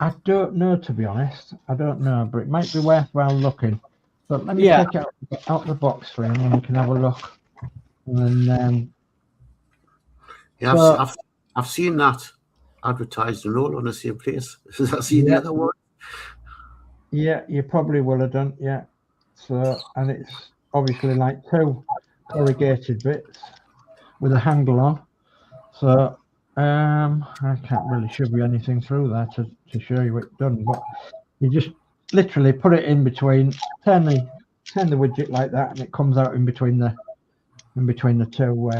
I don't know, to be honest. I don't know, but it might be worthwhile looking. But let me take it out the box for you, and then we can have a look. And then, yeah, I've seen that advertised and all on the same place. Has that seen the other one? Yeah, you probably will have done. Yeah. So, and it's obviously like 2 corrugated bits with a handle on. So I can't really shove you anything through there to show you it's done, but you just literally put it in between, turn the widget like that, and it comes out in between the 2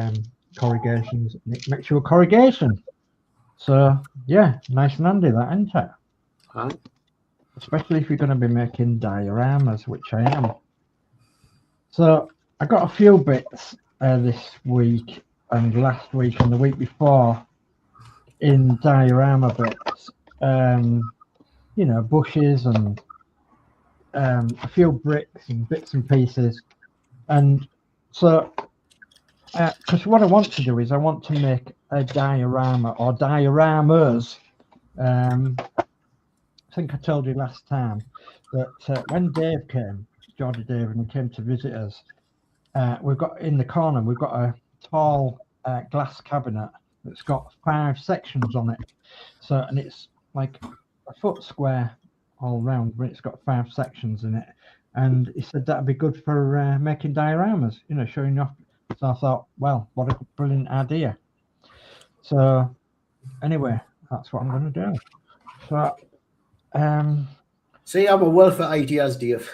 corrugations, and it makes you a corrugation. So yeah, nice and handy, that, isn't it? Right. Especially if you're going to be making dioramas, which I am. So I got a few bits this week and last week and the week before in diorama bits. You know, bushes and a few bricks and bits and pieces. And so, because what I want to do is I want to make a diorama or dioramas. I think I told you last time that when Dave came, Geordie Dave, and he came to visit us, we've got in the corner, we've got a tall glass cabinet that's got 5 sections on it. So, and it's like a foot square all round, but it's got 5 sections in it. And he said that'd be good for making dioramas, you know, showing off. So I thought, well, what a brilliant idea. So anyway, that's what I'm going to do. So, see, I'm a wealth of ideas, Dave.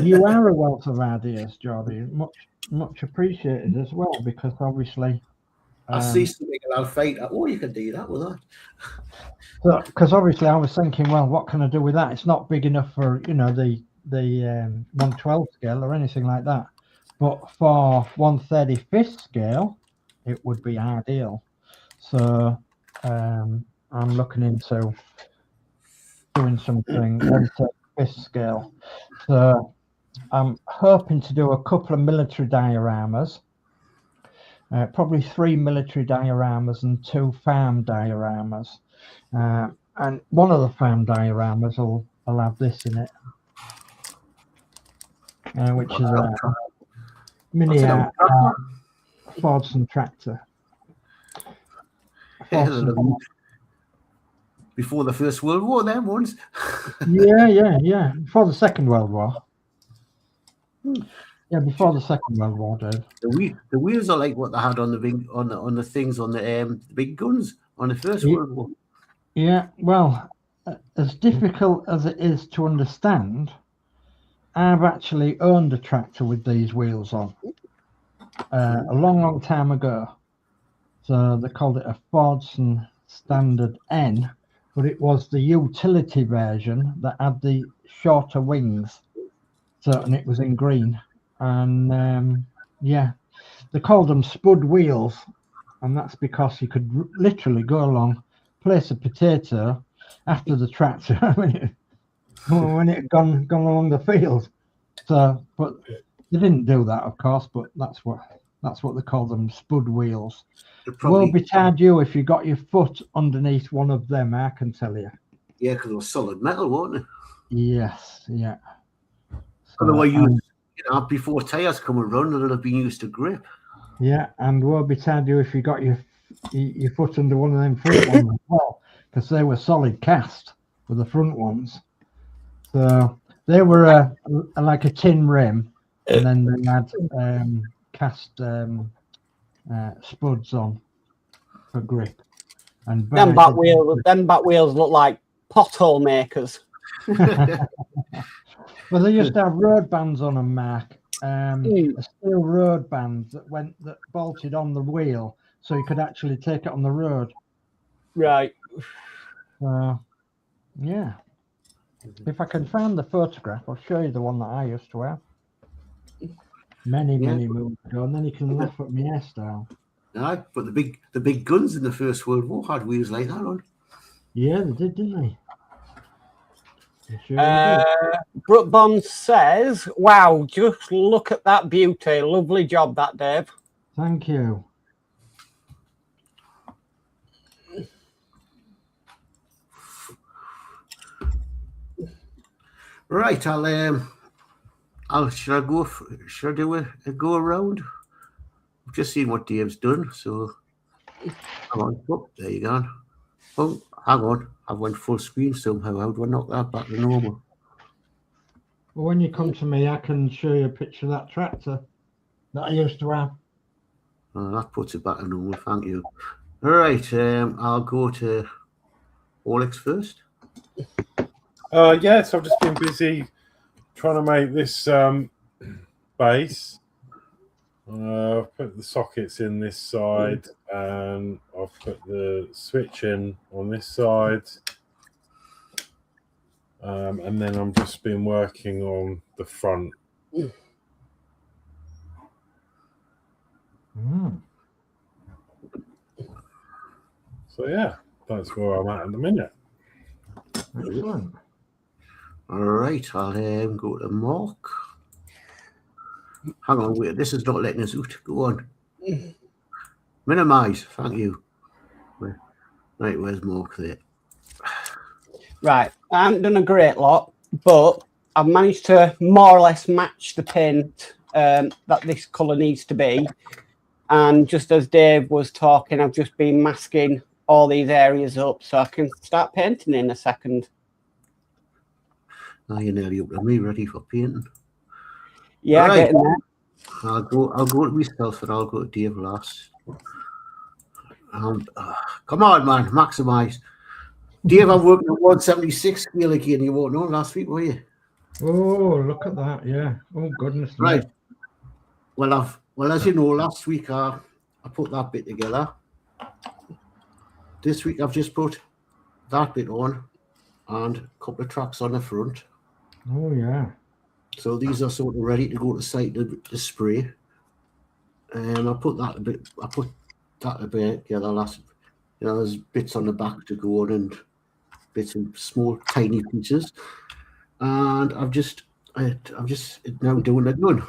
You are a wealth of ideas, Geordie. Much appreciated as well, because obviously I see something and I'll fight. Oh, you can do that with that. So, because obviously I was thinking, well, what can I do with that? It's not big enough for, you know, the 1/12 scale or anything like that. But for 1/35 scale, it would be ideal. So I'm looking into doing something 1/35 scale. So I'm hoping to do a couple of military dioramas, probably 3 military dioramas and 2 farm dioramas. And one of the farm dioramas will have this in it, which is a mini Fordson tractor. Before the First World War, them ones. Yeah. Before the Second World War. Yeah, before the Second World War, Dave. The wheels are like what they had on the big on the things on the big guns on the First World War. Yeah, well, as difficult as it is to understand, I've actually owned a tractor with these wheels on a long time ago. So they called it a Fordson Standard N, but it was the utility version that had the shorter wings. So, and it was in green. And yeah, they called them spud wheels, and that's because you could literally go along, place a potato after the tractor when it had gone along the field. So, but they didn't do that, of course. But that's what they call them, spud wheels. Will be tied you if you got your foot underneath one of them, I can tell you. Yeah, because it was solid metal, wasn't it? Yes, yeah. So, otherwise, before tires come and run, it'll have been used to grip. Yeah, and will be tied you if you got your foot under one of them front ones as well, because they were solid cast with the front ones. So they were like a tin rim, and then they had cast spuds on for grip. And Them back wheels look like pothole makers. Well, they used to have road bands on them, Mark. A steel road band that bolted on the wheel, so you could actually take it on the road. Right. Yeah. If I can find the photograph, I'll show you the one that I used to have. Many moons ago, and then you can laugh at my hairstyle. Aye, but the big guns in the First World War had wheels like that on. Yeah, they did, didn't they? Sure Brooke Bond says, wow, just look at that beauty. Lovely job, that, Dave. Thank you. Right, should I do a go around? I've just seen what Dave's done, so come on. Oh, there you go. Oh, hang on. I went full screen somehow. How do I knock that back to normal? Well, when you come to me, I can show you a picture of that tractor that I used to have. Oh, that puts it back to normal. Thank you. All right, I'll go to Horlixs first. Yes, I've just been busy trying to make this base. I've put the sockets in this side, and I've put the switch in on this side. And then I've just been working on the front. So yeah, that's where I'm at the minute. Excellent. All right, I'll go to Mark. Hang on, wait, this is not letting us out. Go on. Minimize, thank you. Right, where's Mark there? Right, I haven't done a great lot, but I've managed to more or less match the paint that this colour needs to be. And just as Dave was talking, I've just been masking all these areas up so I can start painting in a second. Now you're nearly up to me, ready for painting. Yeah, right. getting there. I'll go to myself and I'll go to Dave last. Come on, man, maximise. Dave, I'm working at 176 scale again. You weren't on last week, were you? Oh, look at that! Yeah. Oh goodness. Right. Well, as you know, last week I put that bit together. This week I've just put that bit on and a couple of tracks on the front. Oh yeah. So these are sort of ready to go to site to spray. And I put that a bit together last. You know, there's bits on the back to go on and bits in small tiny pieces. And I'm just now doing the gun.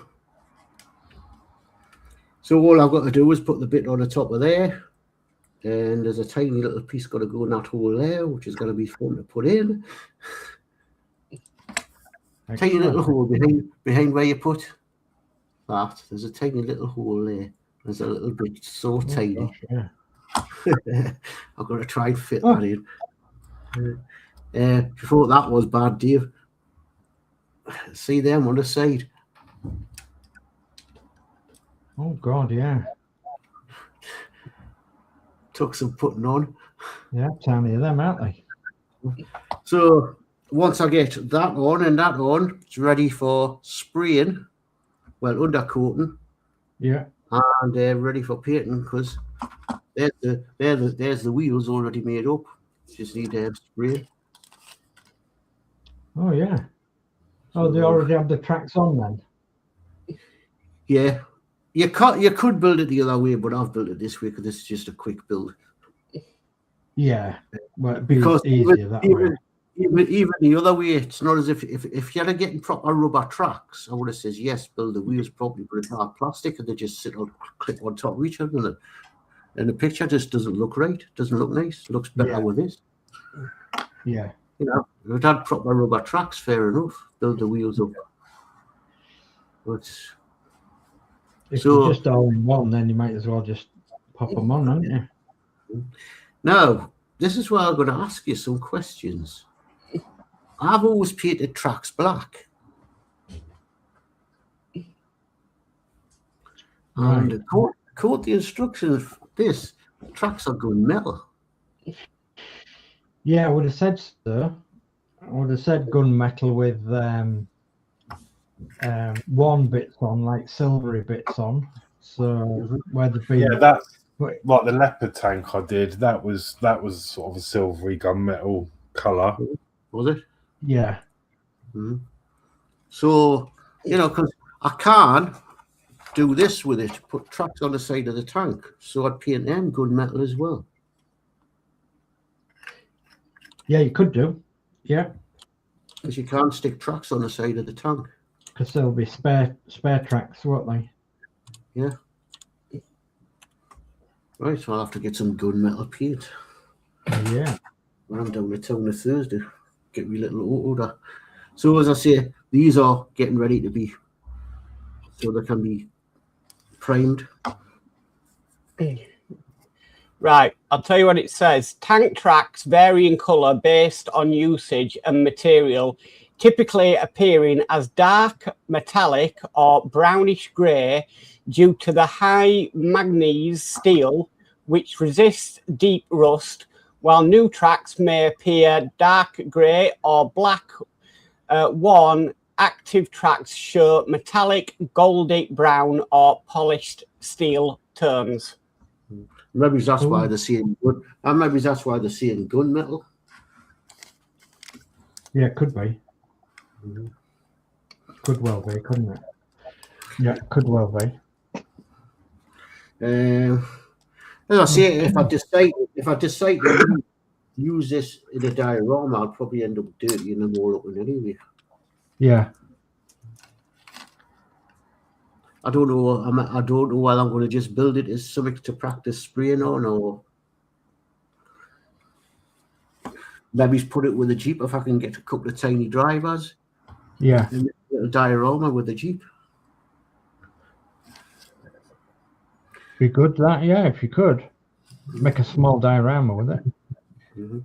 So all I've got to do is put the bit on the top of there. And there's a tiny little piece got to go in that hole there, which is going to be fun to put in. Excellent. Tiny little hole behind where you put that. There's a tiny little hole there. There's a little bit so tiny. Gosh, yeah. I've got to try and fit that in. Before that was bad, Dave. See them on the side. Oh God, yeah. Took some putting on. Yeah, tiny of them, aren't they? So once I get that on and that on, it's ready for spraying. Well, undercoating. Yeah. And ready for painting because there's the wheels already made up. Just need to spray. Oh yeah. Oh, they already have the tracks on then. Yeah. You could build it the other way, but I've built it this way because this is just a quick build. Yeah, well, it'd be easier that way. Even the other way, it's not as if you're getting proper rubber tracks, I would have says yes, build the wheels properly, but it's not plastic and they just sit on clip on top of each other, and the picture just doesn't look right. Doesn't look nice. It looks better with this. Yeah. You know, if it had proper rubber tracks, fair enough. Build the wheels up. But if you're just all in one, then you might as well just pop them on, haven't you? Now, this is where I'm going to ask you some questions. I've always painted tracks black. Right. And quote the instructions. This tracks are gun metal. Yeah, I would have said so. I would have said gunmetal with worn bits on, like silvery bits on. So where the be Yeah, that's like the leopard tank I did. That was sort of a silvery gunmetal colour. Was it? yeah. Mm-hmm. So, you know, because I can't do this with it, put tracks on the side of the tank. So I'd paint them gunmetal as well. Yeah, you could do. Yeah, Because you can't stick tracks on the side of the tank. because there'll be spare tracks, won't they? Yeah. Right, so I'll have to get some gunmetal paint. Yeah. When I'm down the town on Thursday, get me little order. So as I say, these are getting ready to be, so they can be primed. Right, I'll tell you what it says. Tank tracks vary in colour based on usage and material, typically appearing as dark metallic or brownish grey due to the high manganese steel, which resists deep rust, while new tracks may appear dark grey or black. Worn active tracks show metallic, goldy brown or polished steel tones. Maybe that's why they're seeing good. And maybe that's why they're seeing gunmetal. Yeah, it could be. Could well be, couldn't it? Yeah, could well be. As I say, if I decide to use this in a diorama, I'll probably end up dirtying them all up anyway. Yeah. I don't know. I don't know whether I'm going to just build it as something to practice spraying on, or maybe put it with a Jeep if I can get a couple of tiny drivers. Yeah. And a little diorama with the Jeep. Be good that, yeah, if you could. Make a small diorama with it. Mm-hmm.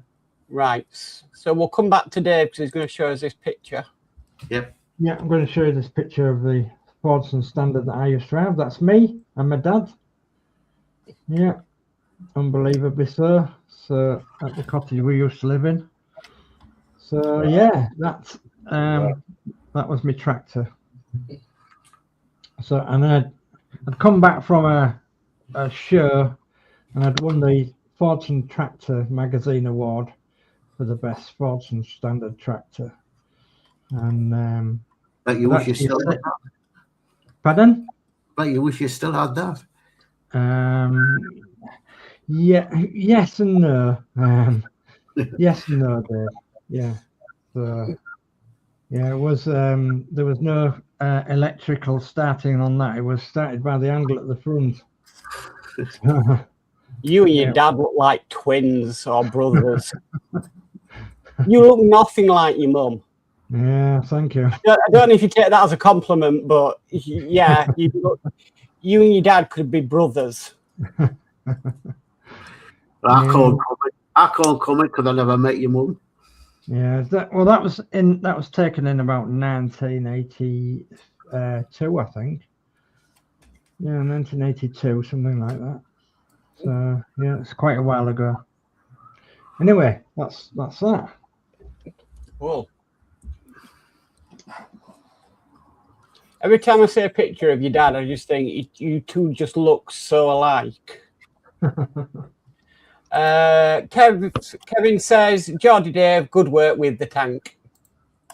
Right, so we'll come back to Dave because he's going to show us this picture. Yep. Yeah, I'm going to show you this picture of the Fordson Standard that I used to have. That's me and my dad. Yeah, unbelievably so. So at the cottage we used to live in. So yeah, that was my tractor. So and I'd come back from a show and I'd won the Fordson Tractor Magazine Award for the best Fordson Standard tractor. And But you wish you still had that. Pardon? But you wish you still had that. Yeah, yes and no. Yes and no, Dave. Yeah. So yeah, it was there was no electrical starting on that. It was started by the angle at the front. You and your dad look like twins or brothers. You look nothing like your mum. Yeah, thank you. I don't know if you take that as a compliment, but yeah, you and your dad could be brothers. I can't comment because I never met your mum. Yeah, that was taken in about 1982, I think. Yeah, 1982, something like that. So yeah, it's quite a while ago. Anyway, that's that. Cool. Every time I see a picture of your dad, I just think you two just look so alike. Kevin says, Geordie Dave, good work with the tank.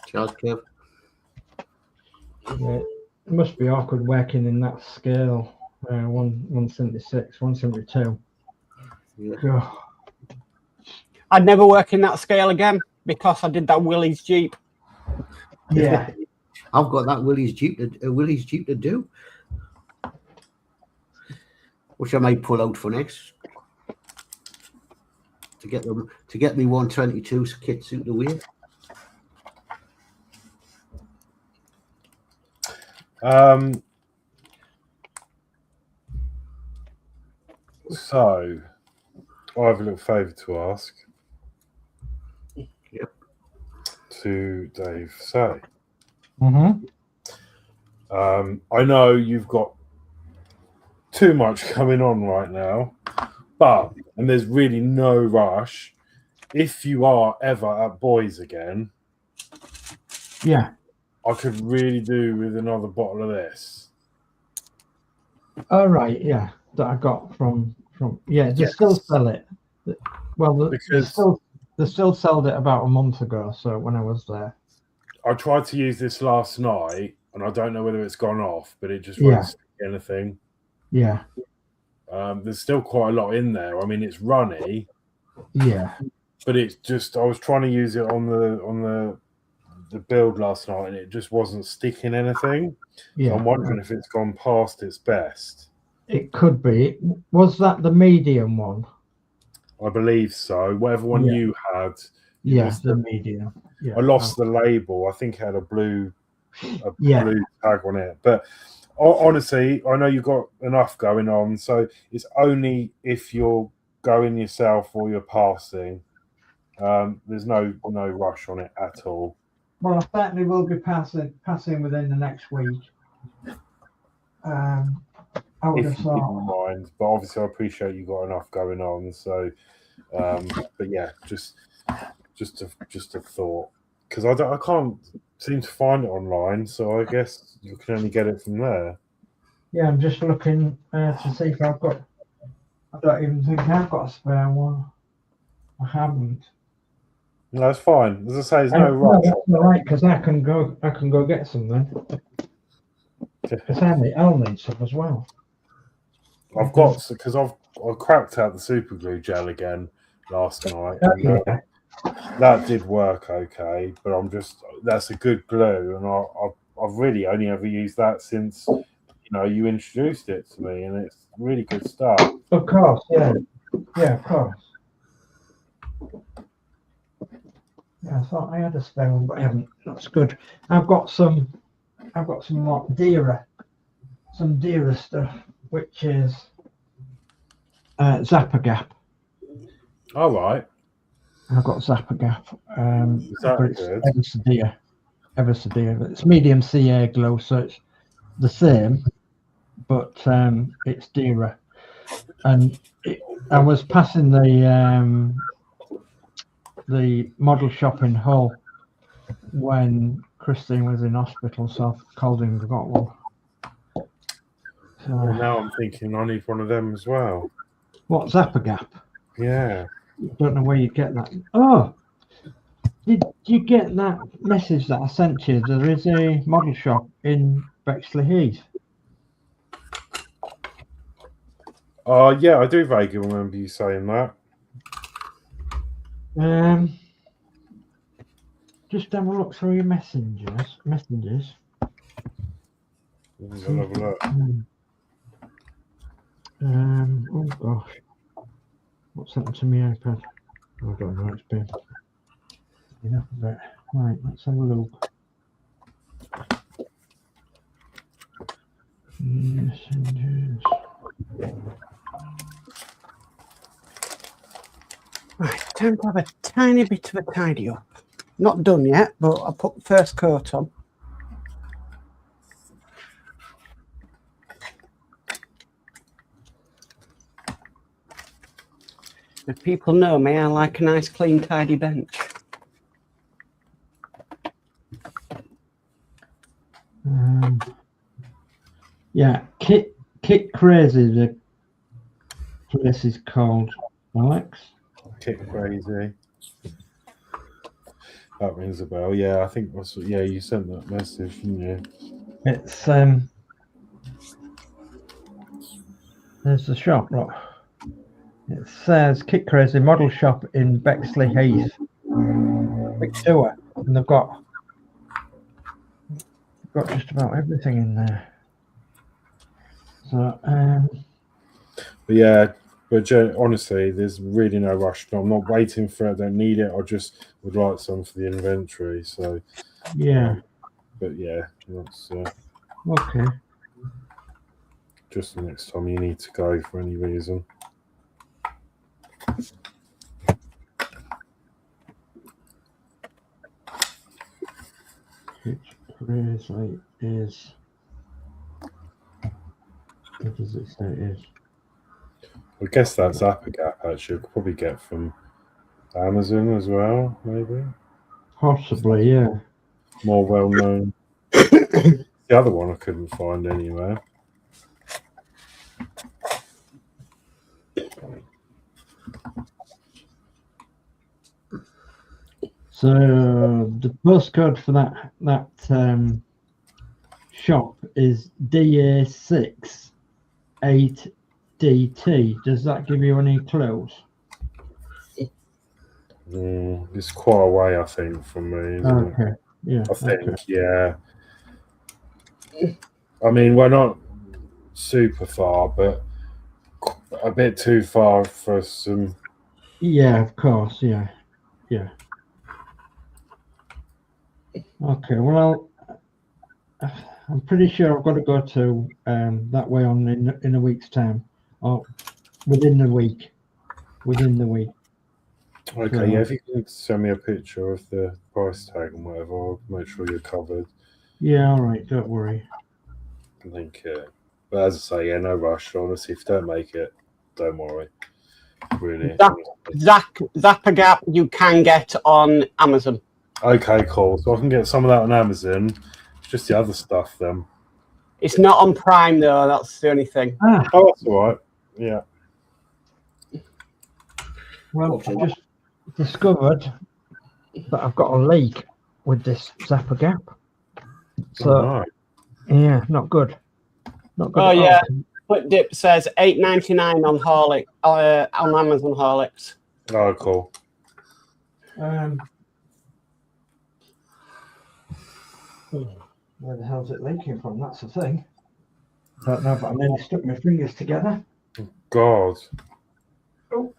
Cheers, Kev. Yeah, it must be awkward working in that scale. 176, 172. Yeah. Oh. I'd never work in that scale again because I did that Willie's Jeep. Yeah. I've got that Willie's Jeep to do, which I might pull out for next to get me 122 kits out the way. So I have a little favour to ask. Yep. To Dave. So Mm-hmm. I know you've got too much going on right now, and there's really no rush. If you are ever at Boys again, Yeah. I could really do with another bottle of this. All right. Yeah. That I got from yeah. They Yes. still sell it. Well, Because they still sold it about a month ago. So when I was there, I tried to use this last night, and I don't know whether it's gone off, but it just won't stick anything. Yeah. There's still quite a lot in there. I mean, it's runny. Yeah. But it's just I was trying to use it on the build last night, and it just wasn't sticking anything. Yeah. So I'm wondering if it's gone past its best. It could be. Was that the medium one? I believe so. Whatever one you had. Yeah, the medium. Yeah. I lost the label. I think it had a blue tag on it. But honestly, I know you've got enough going on, so it's only if you're going yourself or you're passing. There's no rush on it at all. Well, I certainly will be passing within the next week. I would have thought. Mind, but obviously I appreciate you got enough going on. So, but yeah, just a thought, because I can't seem to find it online. So I guess you can only get it from there. Yeah, I'm just looking to see if I've got. I don't even think I've got a spare one. I haven't. No, that's fine. As I say, there's no rush. No, that's all right, because I can go get some then. Because I'll need some as well. I've got, because I cracked out the super glue gel again last night. And, that did work okay, but that's a good glue, and I've really only ever used that since you introduced it to me, and it's really good stuff. Of course, yeah, of course. Yeah, I thought I had a spare one, but I haven't. That's good. I've got some more dearer stuff, which is Zapper Gap. All right. I've got Zapper Gap. Is that but it's good? ever so dear. It's medium CA glow, so it's the same, but it's dearer. And I was passing the model shop in Hull when Christine was in hospital, so I've called in and got one. So, now I'm thinking I need one of them as well. What, Zapper Gap? Yeah. Don't know where you get that. Oh, did you get that message that I sent you? There is a model shop in Bexley Heath. Yeah, I do vaguely remember you saying that. Just have a look through your messengers. Let's have a look. Oh gosh, what's happened to my iPad? I don't know. It's been enough of it. Right, let's have a look. Messengers. Right, time to have a tiny bit of a tidy up. Not done yet, but I'll put the first coat on. If people know me, I like a nice, clean, tidy bench. Yeah, Kit Crazy, the place is called, Alex. Kit Crazy. That rings a bell. Yeah, I think that's what, you sent that message, didn't you? It's there's the shop, look. It says Kit Crazy Model Shop in Bexley Heath, Victoria, and they've got just about everything in there. So, but yeah, but honestly, there's really no rush. I'm not waiting for it. I don't need it. I just would like some for the inventory. So yeah. But yeah, that's Okay. Just the next time you need to go for any reason. Which crazy is What does it say it is? I guess that's Applegap, actually. Could probably get from Amazon as well, maybe. Possibly, yeah. More well known. The other one I couldn't find anywhere. So the postcode for that shop is DA6 8DT. Does that give you any clues? It's quite a way, I think, from me. Isn't Okay. it? Yeah. I think, Okay. yeah. I mean, we're not super far, but a bit too far for some. Yeah, of course. Yeah. Yeah. Okay. Well, I'm pretty sure I've got to go to that way on in a week's time, or within the week. Within the week. Okay, So, yeah, if you can send me a picture of the price tag and whatever, I'll make sure you're covered. Yeah. All right. Don't worry. Thank you. But as I say, yeah, no rush. Honestly, if you don't make it, don't worry. Really. Applegap you can get on Amazon. Okay, cool. So I can get some of that on Amazon. It's just the other stuff then. It's not on Prime though. That's the only thing. Oh, that's all right. Yeah. Well, I just discovered that I've got a leak with this Zapper Gap. So, Oh, no. yeah, not good. Not good. Oh at all. yeah. Flip Dip says $8.99 on Horlixs on Amazon Horlicks. Oh, cool. Where the hell's it leaking from? That's the thing. I don't know, but I nearly stuck my fingers together. God. Oh.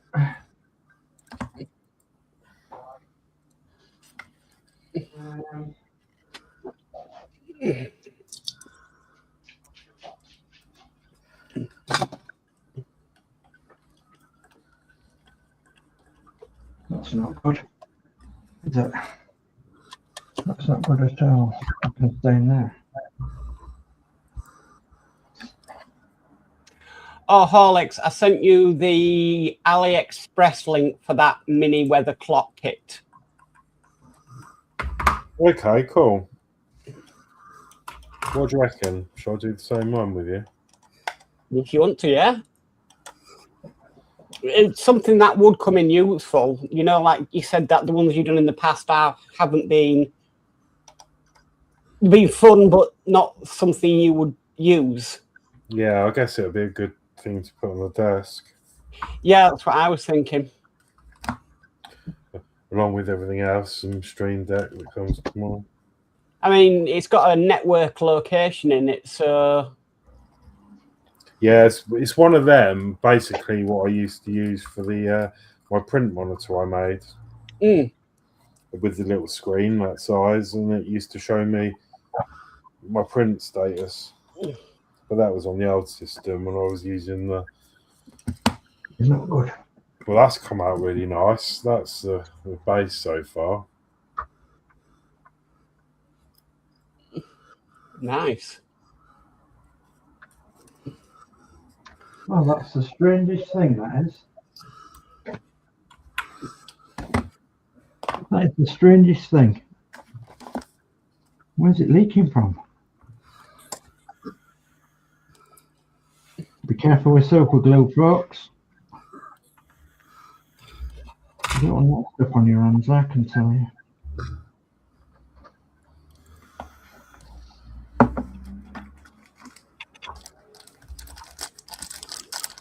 That's not good. Is it? That's not good at all. I can stay in there. Oh, Horlicks, I sent you the AliExpress link for that mini weather clock kit. Okay, cool. What do you reckon? Shall I do the same one with you? If you want to, yeah. It's something that would come in useful. You know, like you said that the ones you've done in the past haven't been fun, but not something you would use. Yeah, I guess it would be a good thing to put on the desk. Yeah, that's what I was thinking. Along with everything else, some Stream Deck that comes tomorrow. I mean, it's got a network location in it, so... Yeah, it's one of them, basically what I used to use for the my print monitor I made. With the little screen that size, and it used to show me my print status. But that was on the old system when I was using the... It's not good. Well, that's come out really nice. That's the base so far. Nice. Well, that's the strangest thing, that is. That is the strangest thing. Where's it leaking from? Be careful with super glue, folks. You don't want that stuff on your hands, I can tell you.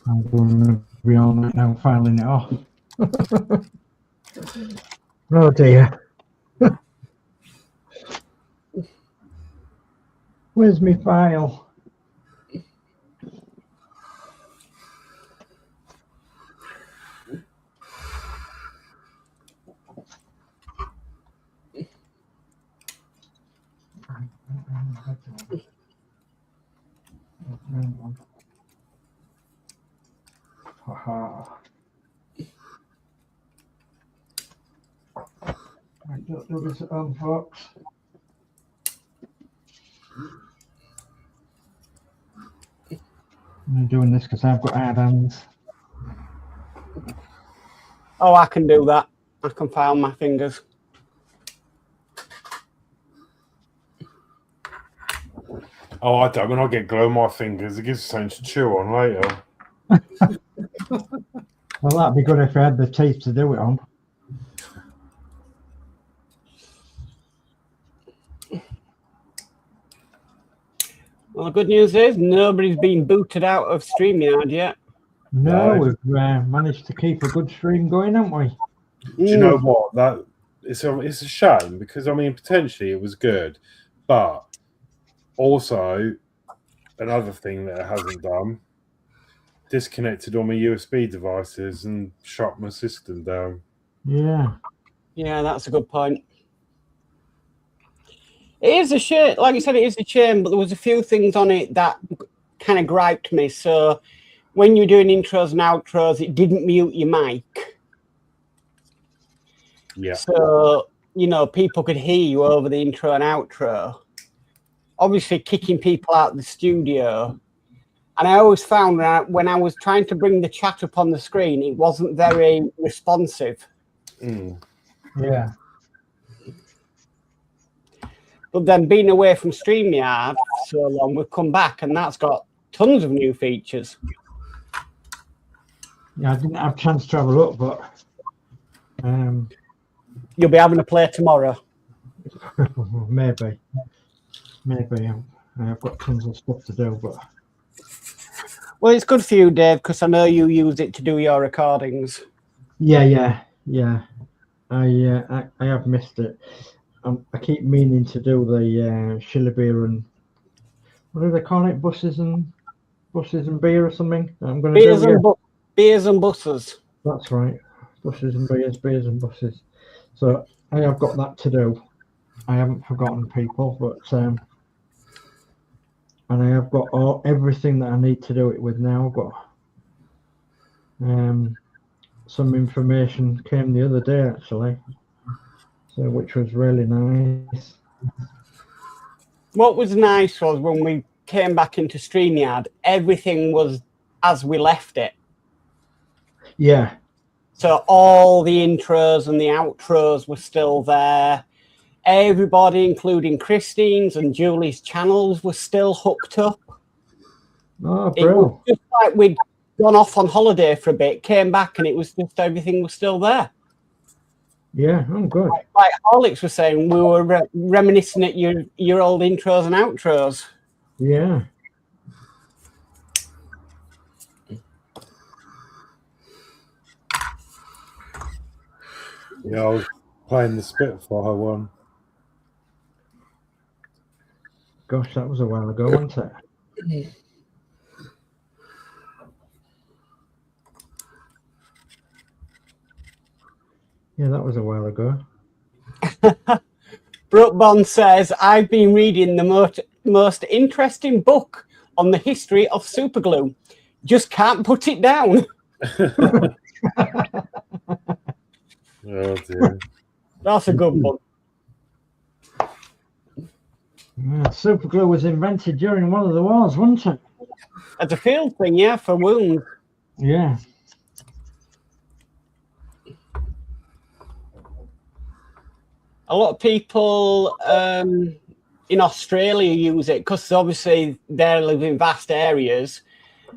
I'm going to be all night now filing it off. Oh dear. Where's my file? Right, don't do this at home, folks. I'm doing this because I've got hard hands. Oh, I can do that. I can file my fingers. Oh, I don't. When I get glue on my fingers, it gives something to chew on later. Well, that'd be good if I had the teeth to do it on. Well, the good news is nobody's been booted out of StreamYard yet. No, No. we've managed to keep a good stream going, haven't we? Do you know what? That it's a shame because I mean potentially it was good, but also another thing that it hasn't done, disconnected all my USB devices and shut my system down. Yeah. Yeah, that's a good point. It is a shame. Like you said, it is a shame, but there was a few things on it that kind of griped me. So when you're doing intros and outros, it didn't mute your mic. Yeah. So, you know, people could hear you over the intro and outro. Obviously, kicking people out of the studio. And I always found that when I was trying to bring the chat up on the screen, it wasn't very responsive. Mm. Yeah. But then being away from StreamYard so long, we've come back and that's got tons of new features. Yeah, I didn't have a chance to have a look, but You'll be having a play tomorrow. maybe. I've got tons of stuff to do, but Well, it's good for you, Dave, because I know you use it to do your recordings. yeah. I have missed it. I keep meaning to do the Shillabere and what do they call it? Buses and beer or something. I'm going to do Beers and buses. That's right. Buses and beers and buses. So I have got that to do. I haven't forgotten people, but and I have got everything that I need to do it with now. But some information came the other day actually, so which was really nice. What was nice was when we came back into StreamYard, everything was as we left it. Yeah. So all the intros and the outros were still there. Everybody, including Christine's and Julie's channels, were still hooked up. Oh, It was bro. just like we'd gone off on holiday for a bit, came back, and it was just everything was still there. Yeah, I'm good. Like Horlixs was saying, we were reminiscing at your old intros and outros. Yeah. Yeah, I was playing the Spitfire one. Gosh, that was a while ago, wasn't it? Yeah, that was a while ago. Brookbond says, I've been reading the most interesting book on the history of super glue. Just can't put it down. Oh dear. That's a good one. Yeah, super glue was invented during one of the wars, wasn't it? As a field thing, yeah, for wounds. Yeah. A lot of people in Australia use it because obviously they live in vast areas,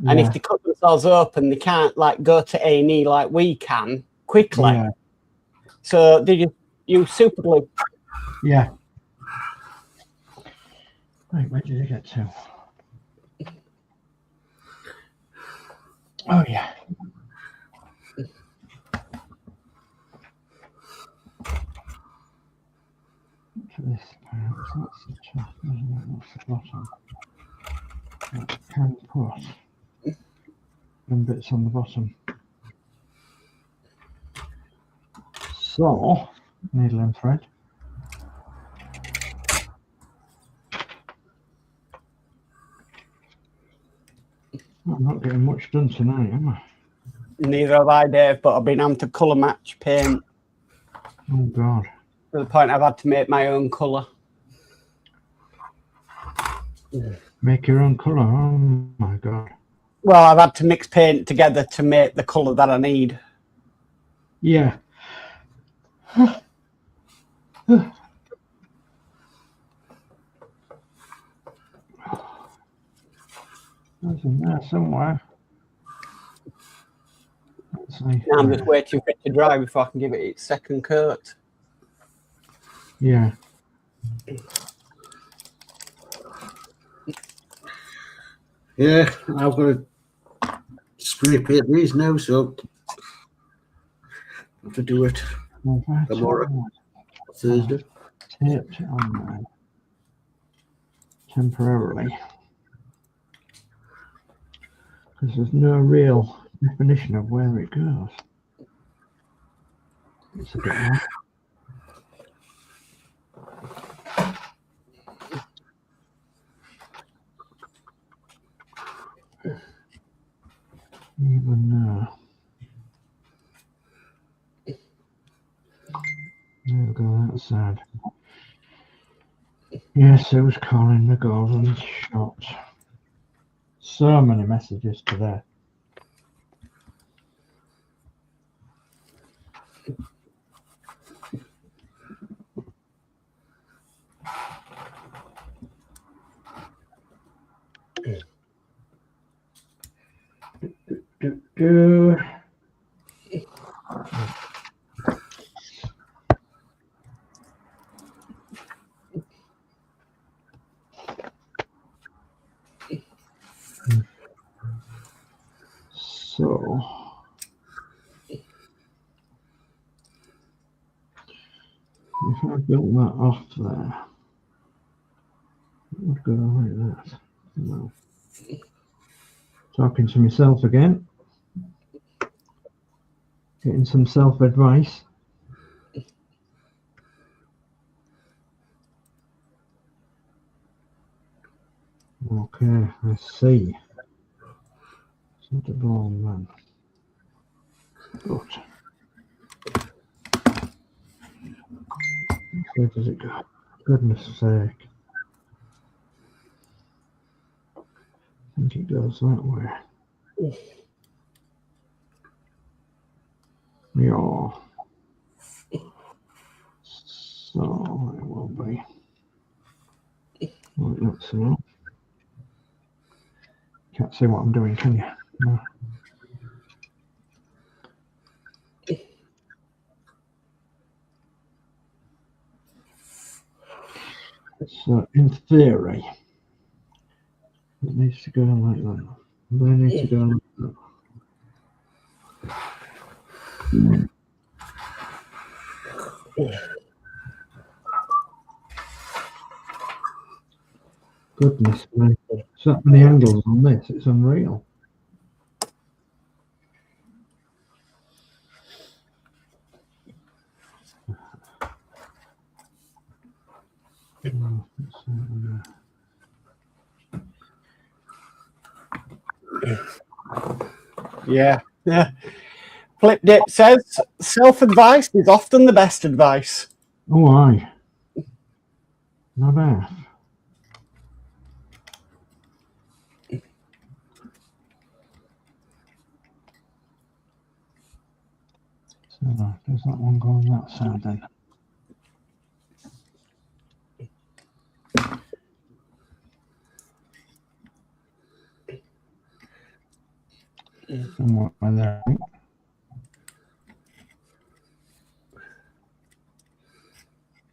and if they cut themselves open, they can't like go to A&E like we can quickly. Yeah. So they just use super glue. Yeah. Right, where did I get to? Oh, yeah. To this part, that's the top, isn't it? That's the bottom. That can put them bits on the bottom. So, needle and thread. I'm not getting much done tonight, am I? Neither have I, Dave, but I've been having to colour match paint Oh, God. to the point I've had to make my own colour. Make your own colour, oh my God. Well, I've had to mix paint together to make the colour that I need. Yeah. That's in there somewhere. Let's see. Now I'm just waiting for it to dry before I can give it its second coat. Yeah. Yeah, I've got to spray paint these now, so I have to do it tomorrow, Thursday. Taped it on there temporarily because there's no real definition of where it goes. It's a bit odd. Even now. There we go, that side. Yes, it was calling the golden shot. So many messages today. Do. So, if I built that off there, it would go like that. No. Talking to myself again. Getting some self-advice. Okay, I see. Not a ball man. Good. Where does it go? Goodness sake. I think it goes that way. Yeah. So it will be. Like that, so. Can't see what I'm doing, can you? No. So, in theory, it needs to go like that. They need to go like that. Goodness me. So many angles on this, it's unreal. Yeah. Flip Dip says self-advice is often the best advice. Oh, aye. Not half. So, does that one go on that side then? Somewhat by there.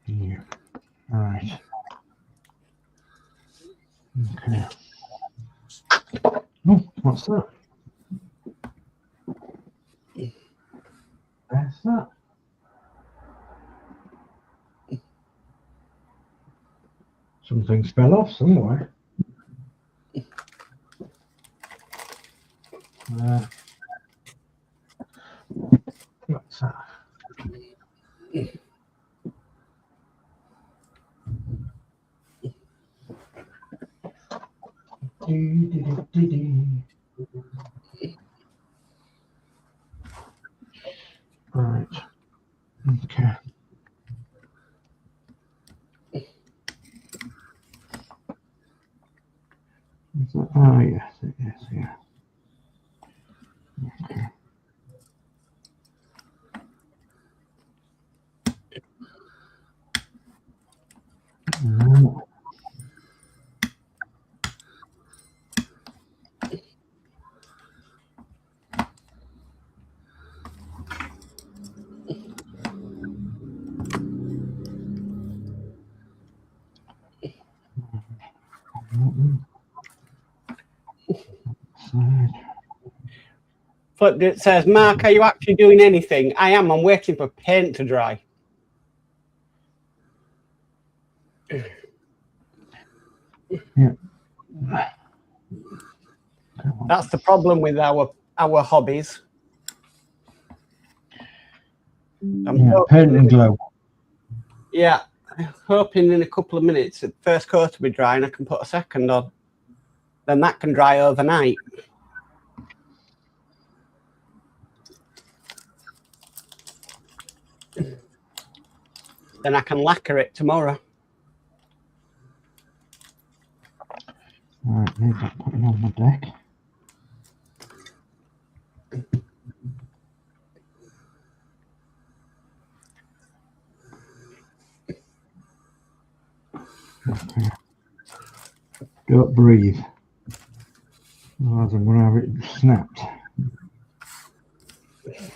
Yeah. All right. Okay. Oh, what's that? What's that? Something fell off somewhere. What's that? Right. Okay. Oh, yes, it is, yeah. Flip it says, Mark, are you actually doing anything? I am. I'm waiting for paint to dry. Yeah. That's the problem with our hobbies. Paint and glue. Yeah, I'm hoping in a couple of minutes the first coat will be dry and I can put a second on. Then that can dry overnight. Then I can lacquer it tomorrow. All right, need that putting on my deck. Okay. Don't breathe. Otherwise I'm going to have it snapped.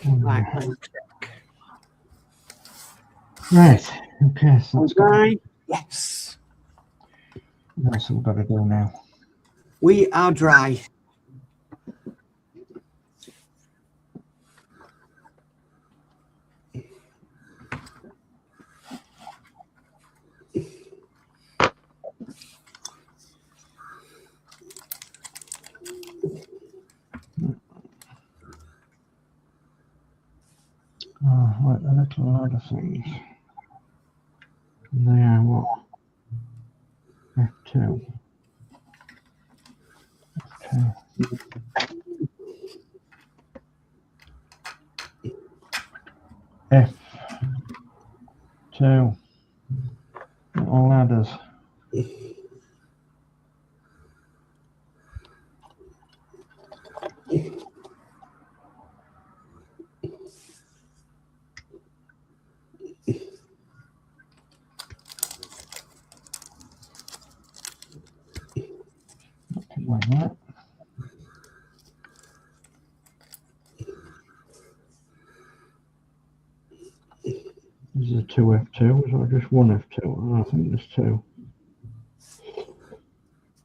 Right. Right. Okay, so that's Right. Yes. That's what we've got to do now. We are dry. Oh, right, a little load of things. They are what? F2. F2. F2. Little ladders. Like that. Is there two F2s or just one F2? Oh, I think there's two.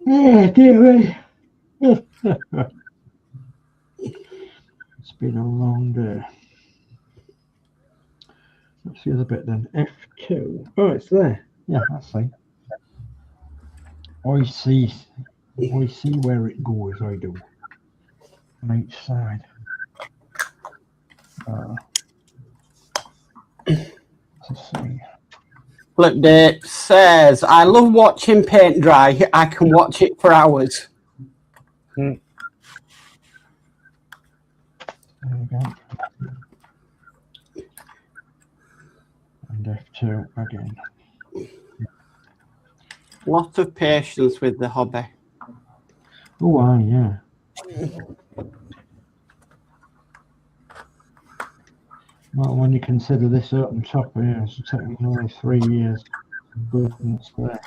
Yeah, dear me. It's been a long day. What's the other bit then? F2. Oh, it's there. Yeah, I see. I see where it goes, I do. On each side. Let's see. Flip Day says, I love watching paint dry. I can watch it for hours. There we go. And F2 again. Lot of patience with the hobby. Oh, yeah. Well, when you consider this open top here, it's taken only 3 years. Goodness there.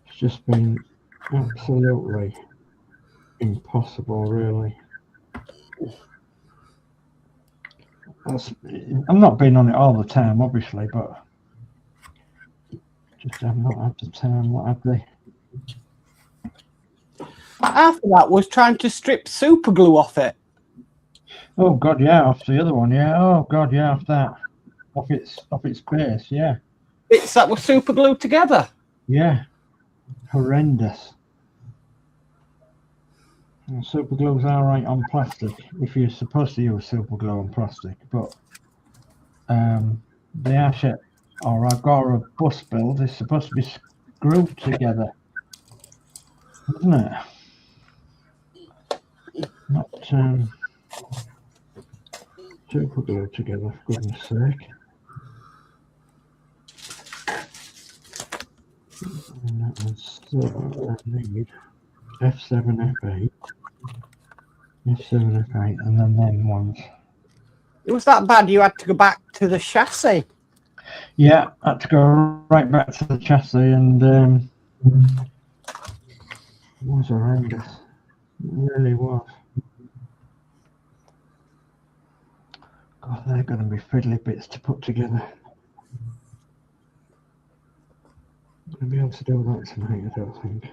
It's just been absolutely impossible, really. I'm not being on it all the time, obviously, but just have not had the time. What have they? After that was trying to strip super glue off it. Oh God, yeah, off the other one, yeah. Oh God, yeah, off that, off its base, yeah. Bits that were super glued together. Yeah, horrendous. And super glue's all right on plastic if you're supposed to use super glue on plastic, but the asset or Agora bus build is supposed to be screwed together, isn't it? Not super glue together, for goodness sake. And that was so I need F7, F8, F7, F8, and then them ones. It was that bad you had to go back to the chassis. Yeah, I had to go right back to the chassis, and it was horrendous. It really was. God, they're going to be fiddly bits to put together. I'm going to be able to do that tonight, I don't think.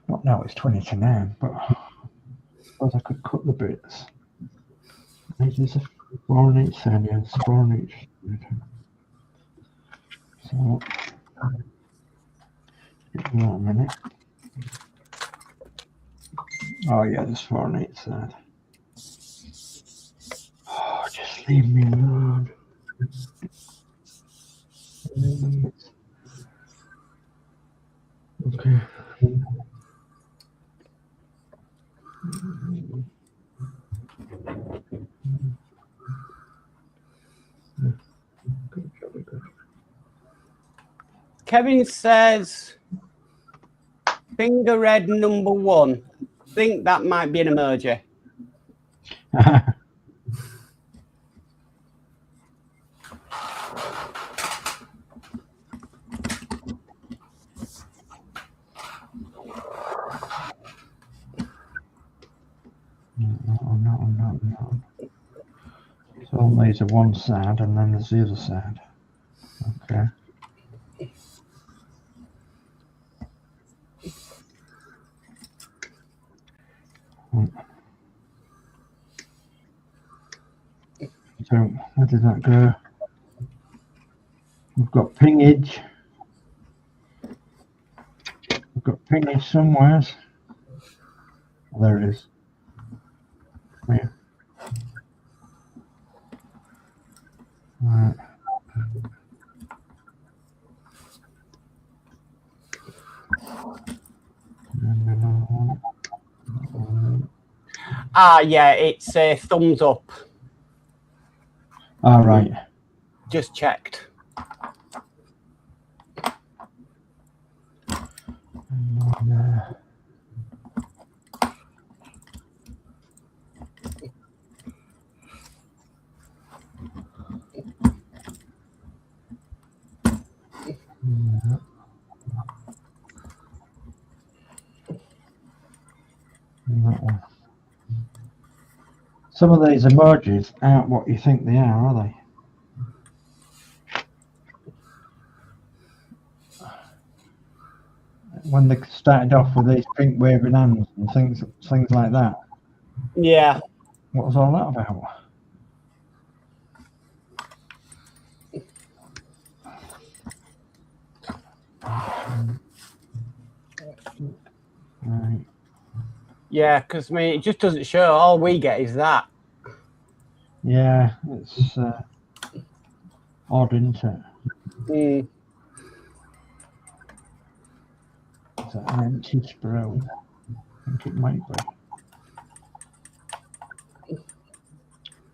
Not now, it's 20 to 9, but I suppose I could cut the bits. There's a 4 on each side, yeah, it's 4 on each side. So, give me that a minute. Oh yeah, there's 4 on each side. Oh, just leave me alone. Okay. Good. Kevin says, finger red number 1. I think that might be an emoji. No. So these are one side, and then there's the other side. Okay. So where did that go? We've got pingage. We've got pingage somewhere. Oh, there it is. Yeah. Right. Ah, yeah, it's a thumbs up. All right. Just checked. Some of these emojis aren't what you think they are they? When they started off with these pink waving hands and things like that. Yeah. What was all that about? Right. Yeah, because I mean, it just doesn't show. All we get is that. Yeah, it's odd, isn't it? Mm. It's an empty Sprue. I think it might be.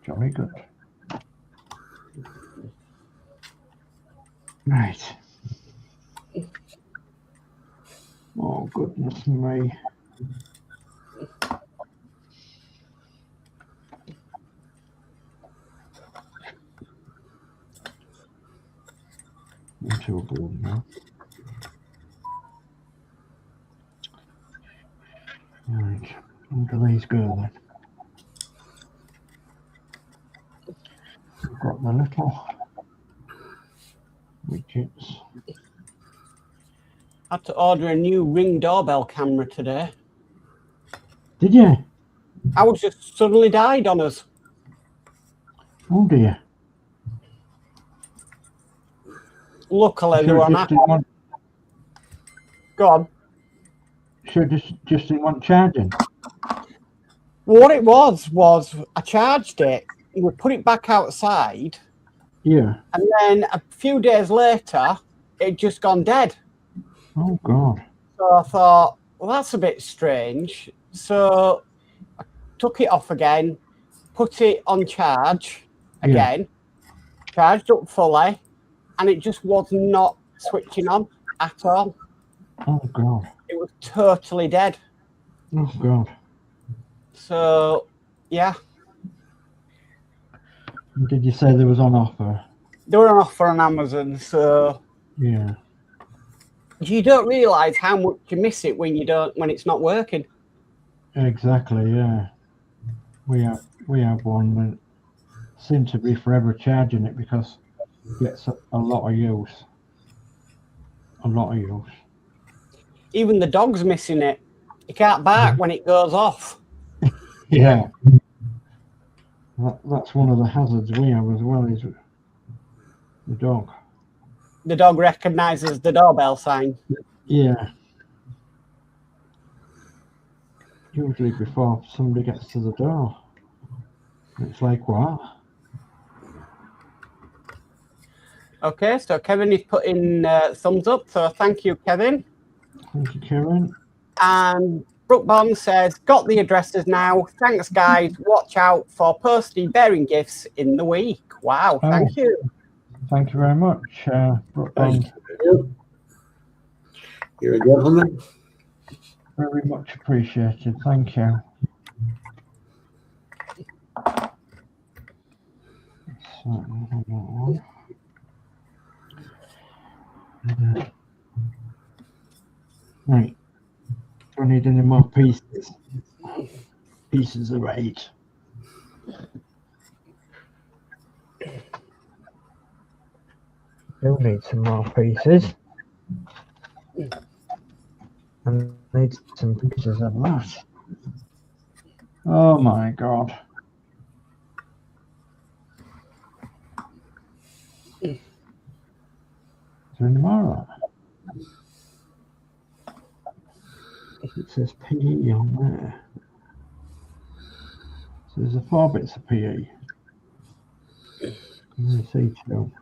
Jolly good. Right. Oh, goodness me. Into a board now. Right, where do these go then? We've got the little widgets. I had to order a new Ring doorbell camera today. Did you? Ours just suddenly died on us. Oh dear. Luckily, they Sure, were on just didn't want, Go on. sure, just didn't want charging. What it was I charged it. We put it back outside. Yeah. And then a few days later, it just gone dead. Oh God. So I thought, well, that's a bit strange. So I took it off again, put it on charge again, charged up fully, and it just was not switching on at all. Oh God. It was totally dead. Oh God. So, yeah. Did you say there was on offer? They were on offer on Amazon, so Yeah. you don't realise how much you miss it when it's not working. Exactly. Yeah. We have one that seems to be forever charging it because it gets a lot of use. A lot of use. Even the dog's missing it. He can't bark when it goes off. Yeah. That's one of the hazards we have as well, is the dog. The dog recognises the doorbell sign. Yeah. Usually before somebody gets to the door. It's like, what? Okay, so Kevin is putting thumbs up, so thank you, Kevin. Thank you, Karen. And Brookbond says, got the addresses now. Thanks, guys. Watch out for postie bearing gifts in the week. Wow, thank you. Thank you very much, Brookbond. You're a gentleman. Very much appreciated. Thank you. Right. Do I need any more pieces? Pieces of 8. Still need some more pieces. And need some pieces of that. Oh my God. Is there any more of that? It says PE on there. So there's 4 bits of PE. And see 2.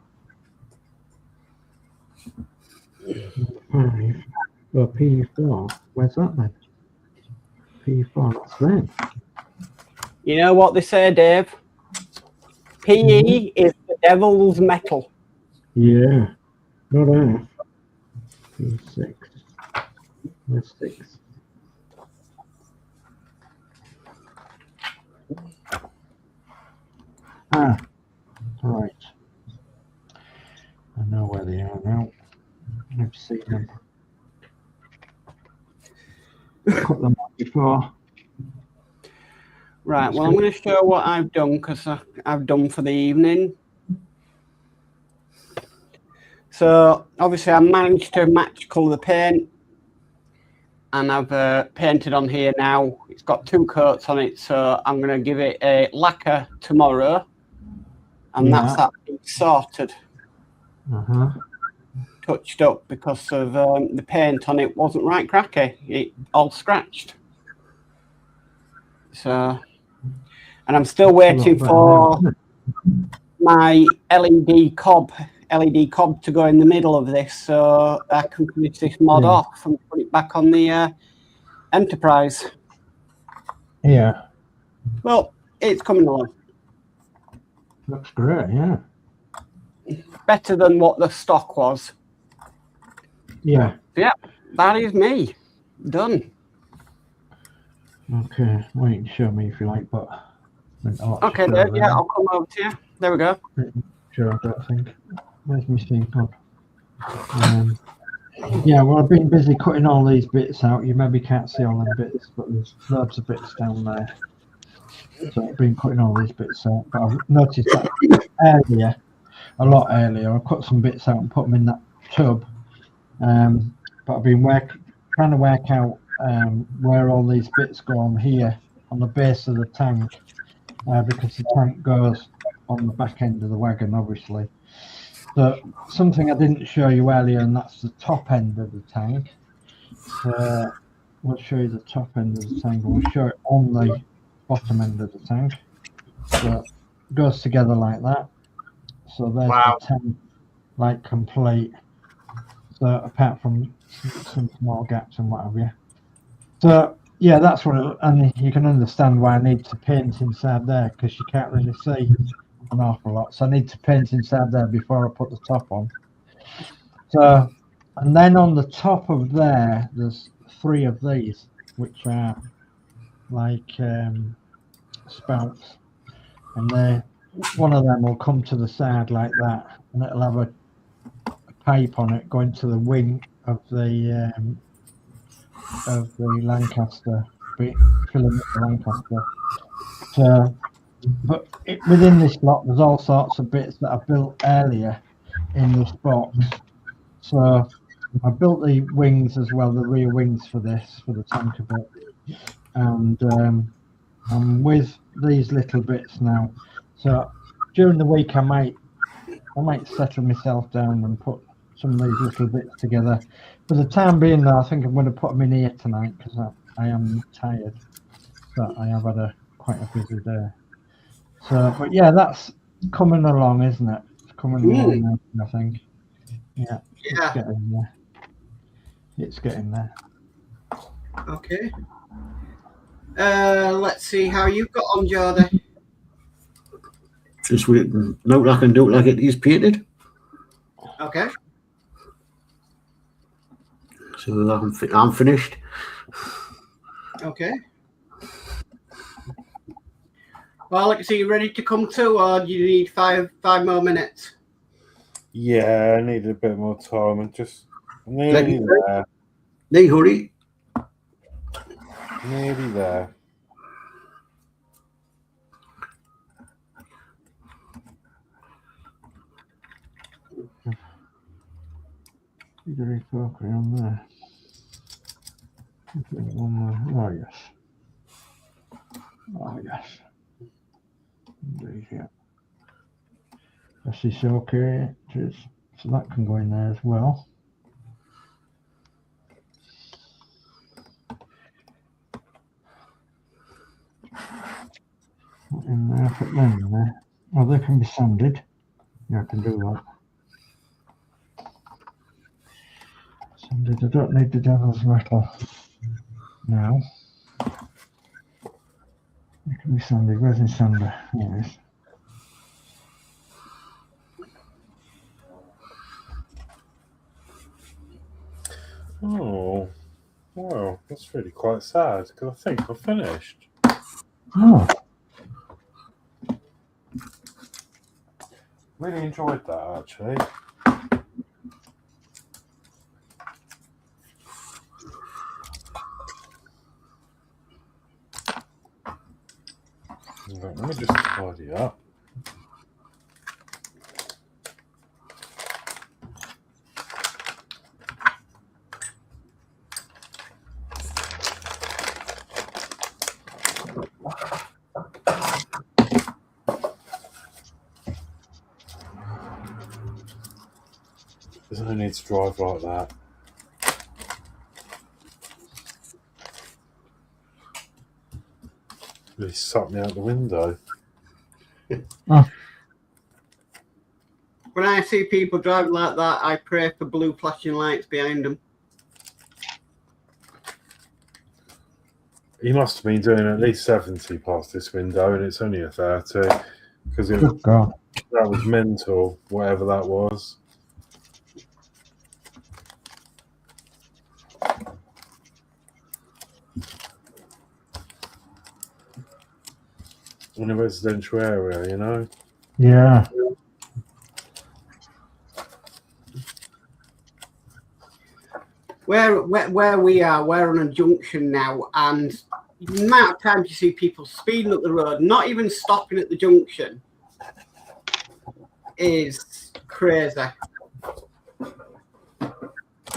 5. Well, PE4. Where's that then? PE4, that's them. You know what they say, Dave? PE is the devil's metal. Yeah. Not half. P6. There's 6. Ah, right. I know where they are now. I've seen them. Cut them out before. Right, well, I'm going to show what I've done because I've done for the evening. So, obviously, I managed to match colour the paint. And I've painted on here now. It's got 2 coats on it, so I'm going to give it a lacquer tomorrow. And that's that being sorted. Touched up because of the paint on it wasn't right cracky. It all scratched. So, and I'm still waiting for my LED cob to go in the middle of this so I can finish this mod off and put it back on the Enterprise. Yeah. Well, it's coming along. Looks great, yeah. Better than what the stock was. Yeah. Yeah, that is me. Done. Okay, well, you can show me if you like, but... Okay, Dave, yeah, I'll come over to you. There we go. Sure, I don't think. Where's my steam cod? Yeah, well, I've been busy cutting all these bits out. You maybe can't see all them bits, but there's loads of bits down there. So I've been cutting all these bits out. But I've noticed that earlier, a lot earlier, I cut some bits out and put them in that tub. But I've been trying to work out where all these bits go on here, on the base of the tank, because the tank goes on the back end of the wagon, obviously. So something I didn't show you earlier, and that's the top end of the tank. So we'll show you the top end of the tank, and we'll show it on the bottom end of the tank. So it goes together like that. So there's the tank, like complete. So apart from some small gaps and what have you. So yeah, that's what and you can understand why I need to paint inside there, because you can't really see an awful lot. So I need to paint inside there before I put the top on. So, and then on the top of there, there's 3 of these, which are like spouts, and one of them will come to the side like that, and it'll have a pipe on it going to the wing of the Lancaster, filling up the Lancaster. So, but within this lot, there's all sorts of bits that I built earlier in this box. So I built the wings as well, the rear wings for this, for the tanker bit, and I'm with these little bits now. So during the week, I might settle myself down and put some of these little bits together. For the time being, though, I think I'm going to put them in here tonight because I am tired. So I have had quite a busy day. So, but yeah, that's coming along, isn't it? It's coming along, I think. Yeah. It's getting there. It's getting there. Okay. Let's see how you've got on, Geordie. Just waiting. Look like I can do it like it is painted. Okay. So I'm finished. Okay. Well, like I see, you ready to come to, or do you need five more minutes? Yeah, I need a bit more time. I'm just nearly there. No hurry. Nearly there. Very focused on there. One more. Oh yes. Oh yes. Indeed, yeah. This is okay. So that can go in there as well. Put in there, put them in there. Oh, they can be sanded. Yeah, I can do that. Sanded. I don't need the devil's metal now. It can be sanded. Where's my sander? Here it is. Oh, wow, that's really quite sad because I think I've finished. Oh. Really enjoyed that actually. Let me just tidy up. There's no need to drive like that. Really sucked me out the window. Oh. When I see people driving like that, I pray for blue flashing lights behind them. He must have been doing at least 70 past this window, and it's only a 30 because Good God. That was mental, whatever that was. In a residential area, you know? Yeah. Where we are, we're on a junction now, and the amount of times you see people speeding up the road, not even stopping at the junction, is crazy. And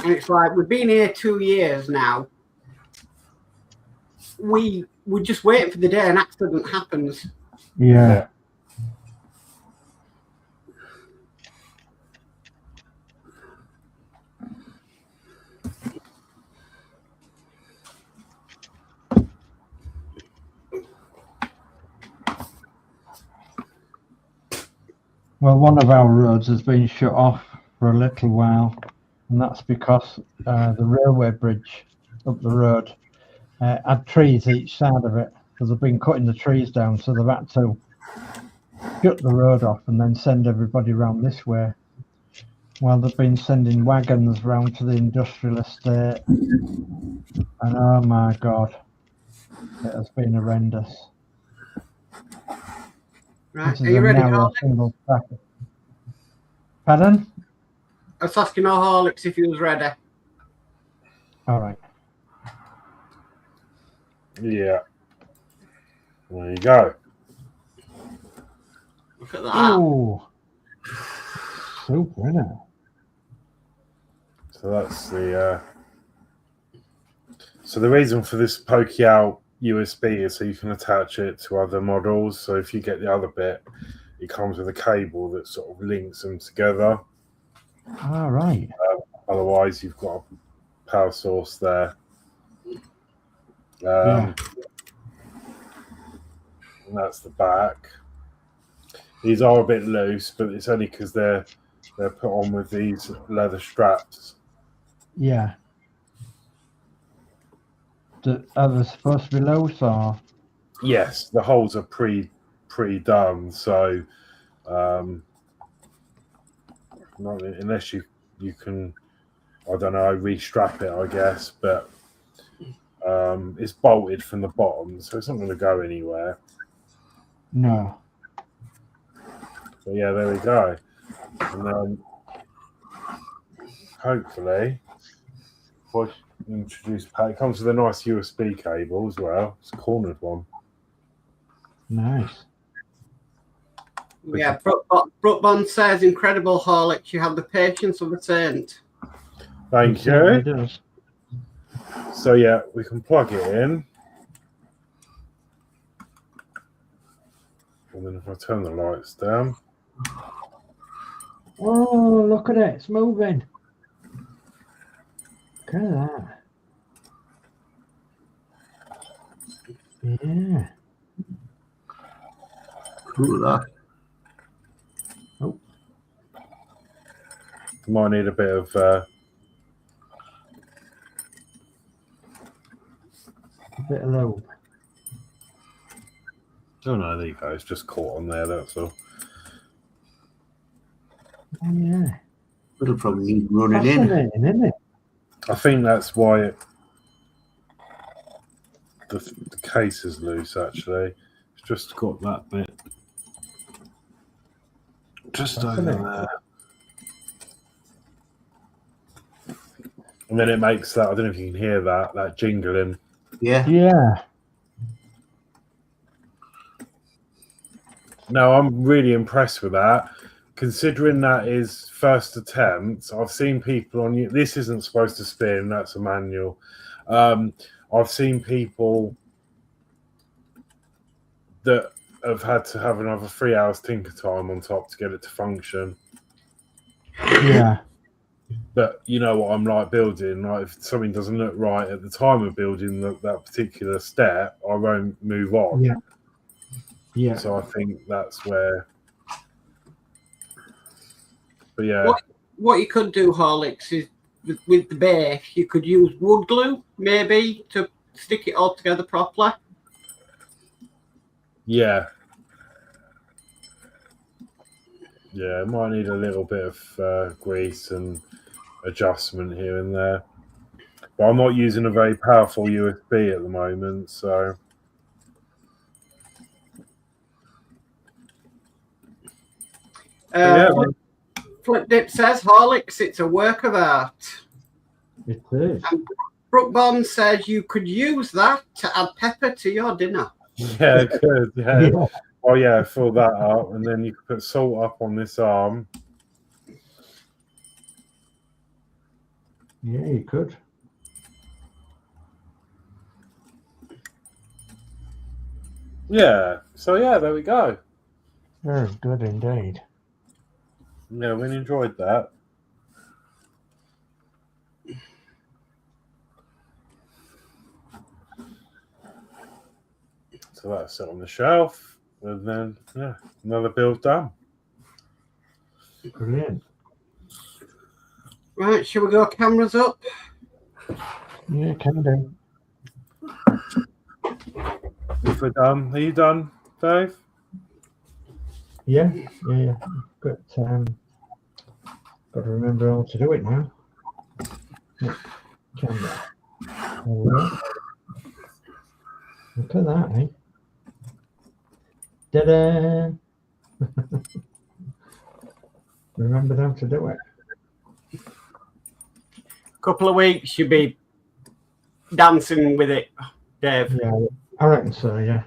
it's like, we've been here 2 years now. We're just waiting for the day an accident happens. Yeah. Well, one of our roads has been shut off for a little while, and that's because the railway bridge up the road had trees each side of it, because they've been cutting the trees down, so they've had to shut the road off and then send everybody round this way. While they've been sending wagons round to the industrial estate. And oh my God, it has been horrendous. Right, This are is you a ready, narrow Horlicks? single track. Pardon? I was asking Horlicks if he was ready. All right. Yeah. There you go. Look at that. Oh, super, isn't it? So that's the so the reason for this pokey out USB is so you can attach it to other models. So if you get the other bit, it comes with a cable that sort of links them together. All right. Otherwise, you've got a power source there. Yeah. And that's the back. These are a bit loose, but it's only because they're put on with these leather straps. Yeah. Are they supposed to be loose or? Yes, the holes are pre-done, so not unless you can, I don't know, restrap it, I guess, but it's bolted from the bottom, so it's not going to go anywhere. No. So yeah, there we go. And then hopefully, if I introduce, it comes with a nice USB cable as well. It's a cornered one. Nice. Yeah, Brookbond says, incredible, Horlicks. You have the patience of a saint. Thank you. It does. So yeah, we can plug it in. And then if I turn the lights down. Oh, look at it. It's moving. Look at that. Yeah. Cool that. Oh. Might need a bit of A bit of lube. oh no, there you go. It's just caught on there, that's all. Oh, yeah. It'll probably need running in. Fascinating, isn't it? I think that's why the case is loose, actually. It's just got that bit just over there. And then it makes that, I don't know if you can hear that jingling. Yeah. Yeah. No, I'm really impressed with that. Considering that is first attempt, I've seen people on you. This isn't supposed to spin, that's a manual. I've seen people that have had to have another 3 hours tinker time on top to get it to function. Yeah. But you know what I'm like building. Like if something doesn't look right at the time of building that particular step, I won't move on. Yeah. Yeah. So I think that's where. But yeah. What you could do, Horlicks, is with the base, you could use wood glue maybe to stick it all together properly. Yeah. Yeah, it might need a little bit of grease and adjustment here and there. But I'm not using a very powerful USB at the moment, so. Yeah. Flip Dip says, Horlicks, it's a work of art. It is. And Brookbond says you could use that to add pepper to your dinner. Yeah, good. Yeah. Yeah. Oh yeah, fill that up, and then you can put salt up on this arm. Yeah, you could. Yeah. So yeah, there we go. Very good indeed. Yeah, we enjoyed that. So that's it on the shelf, and then yeah, another build done. Brilliant. Right, shall we go cameras up? Yeah, can do. If we're done, are you done, Dave? Yeah. But got to remember how to do it now. Yeah. Camera. There we go. Look at that, eh? Ta-da! Remembered how to do it. Couple of weeks, you'll be dancing with it, Dave. Yeah, I reckon so, yeah.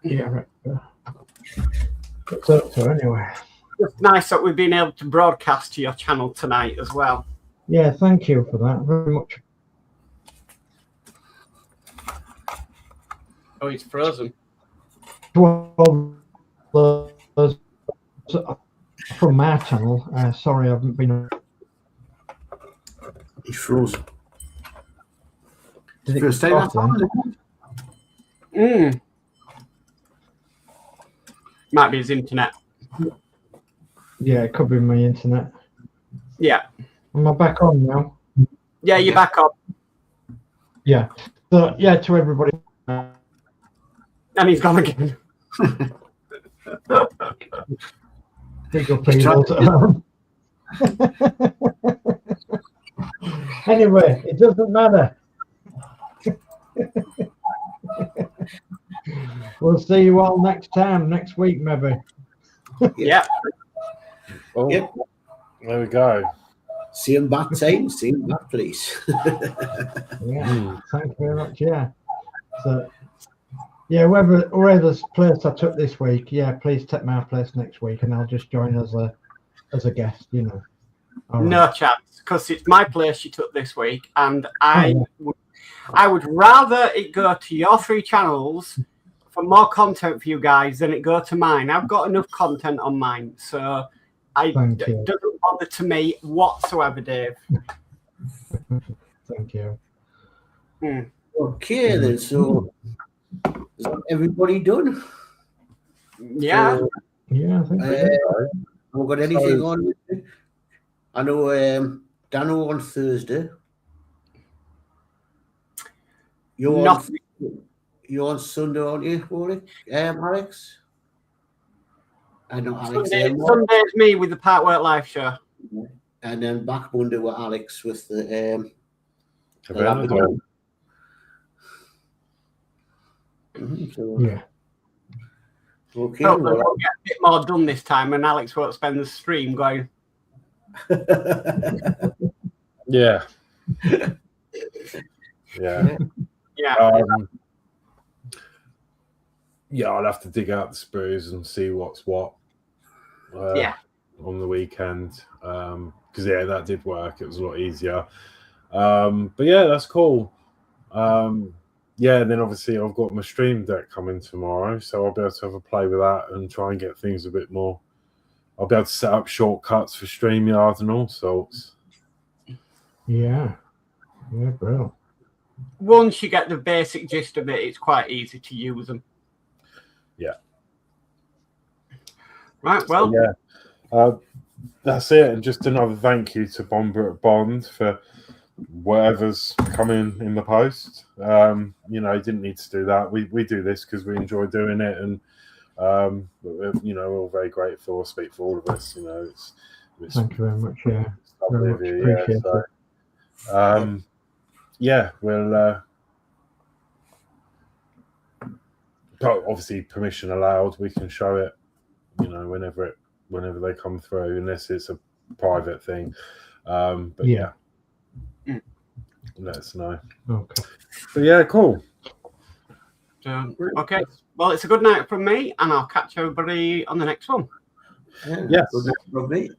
Yeah, I reckon so. So anyway. It's nice that we've been able to broadcast to your channel tonight as well. Yeah, thank you for that very much. Oh, it's frozen. Well, from my channel, sorry I haven't been. He's frozen. Did it First time off that's then? Might be his internet. Yeah, it could be my internet. Yeah. Am I back on now? Yeah, you're back up. Yeah. So yeah, to everybody. And he's gone again. Big up people at home. Anyway, it doesn't matter. We'll see you all next week maybe. Yeah. Oh, Yep. there we go. Same back time, same back place. Yeah, thank you very much. Yeah. So yeah, whoever's place I took this week, yeah, please take my place next week and I'll just join as a guest, you know. All right. No chance, because it's my place you took this week, and I would rather it go to your 3 channels for more content for you guys than it go to mine. I've got enough content on mine, so it doesn't bother to me whatsoever, Dave. Thank you. Okay, then. So, is that everybody done? Yeah. Yeah, I think so. Have we got anything on? I know Danno on Thursday. You're on Sunday, aren't you, Alex? I know Alex. Sunday's me with the Partwork Live show. And then back Monday with Alex with the so, yeah. Okay. Hopefully we'll get a bit more done this time, and Alex won't spend the stream going. Yeah. Yeah. Yeah. Yeah, I'll have to dig out the sprues and see what's what. On the weekend, because that did work. It was a lot easier. But yeah, that's cool. Yeah, and then obviously I've got my stream deck coming tomorrow, so I'll be able to have a play with that and try and get things a bit more. I'll be able to set up shortcuts for StreamYard and all sorts. Yeah, bro. Once you get the basic gist of it, it's quite easy to use them. Yeah. Right, well. So, yeah, that's it. And just another thank you to Bomber at Bond for whatever's coming in the post. You know, he didn't need to do that. We do this because we enjoy doing it, and you know, we're all very grateful. I speak for all of us. You know, it's thank you very much. Yeah, very much appreciate it. Yeah, we'll obviously permission allowed. We can show it, you know, whenever they come through, unless it's a private thing. But yeah. Let us know. Okay. But yeah, cool. Okay. Well, it's a good night from me, and I'll catch everybody on the next one. Yes. Good night from me.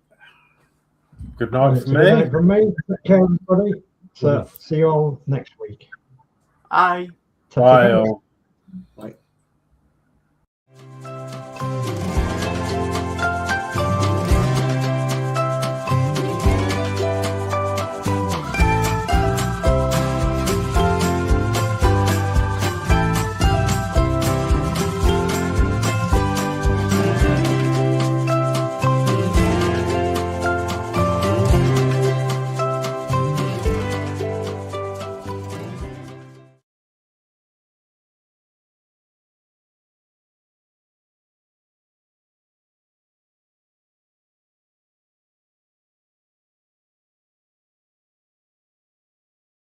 Good night from me. Good night from me. Take care, everybody. So see you all next week. Bye. Bye. Bye.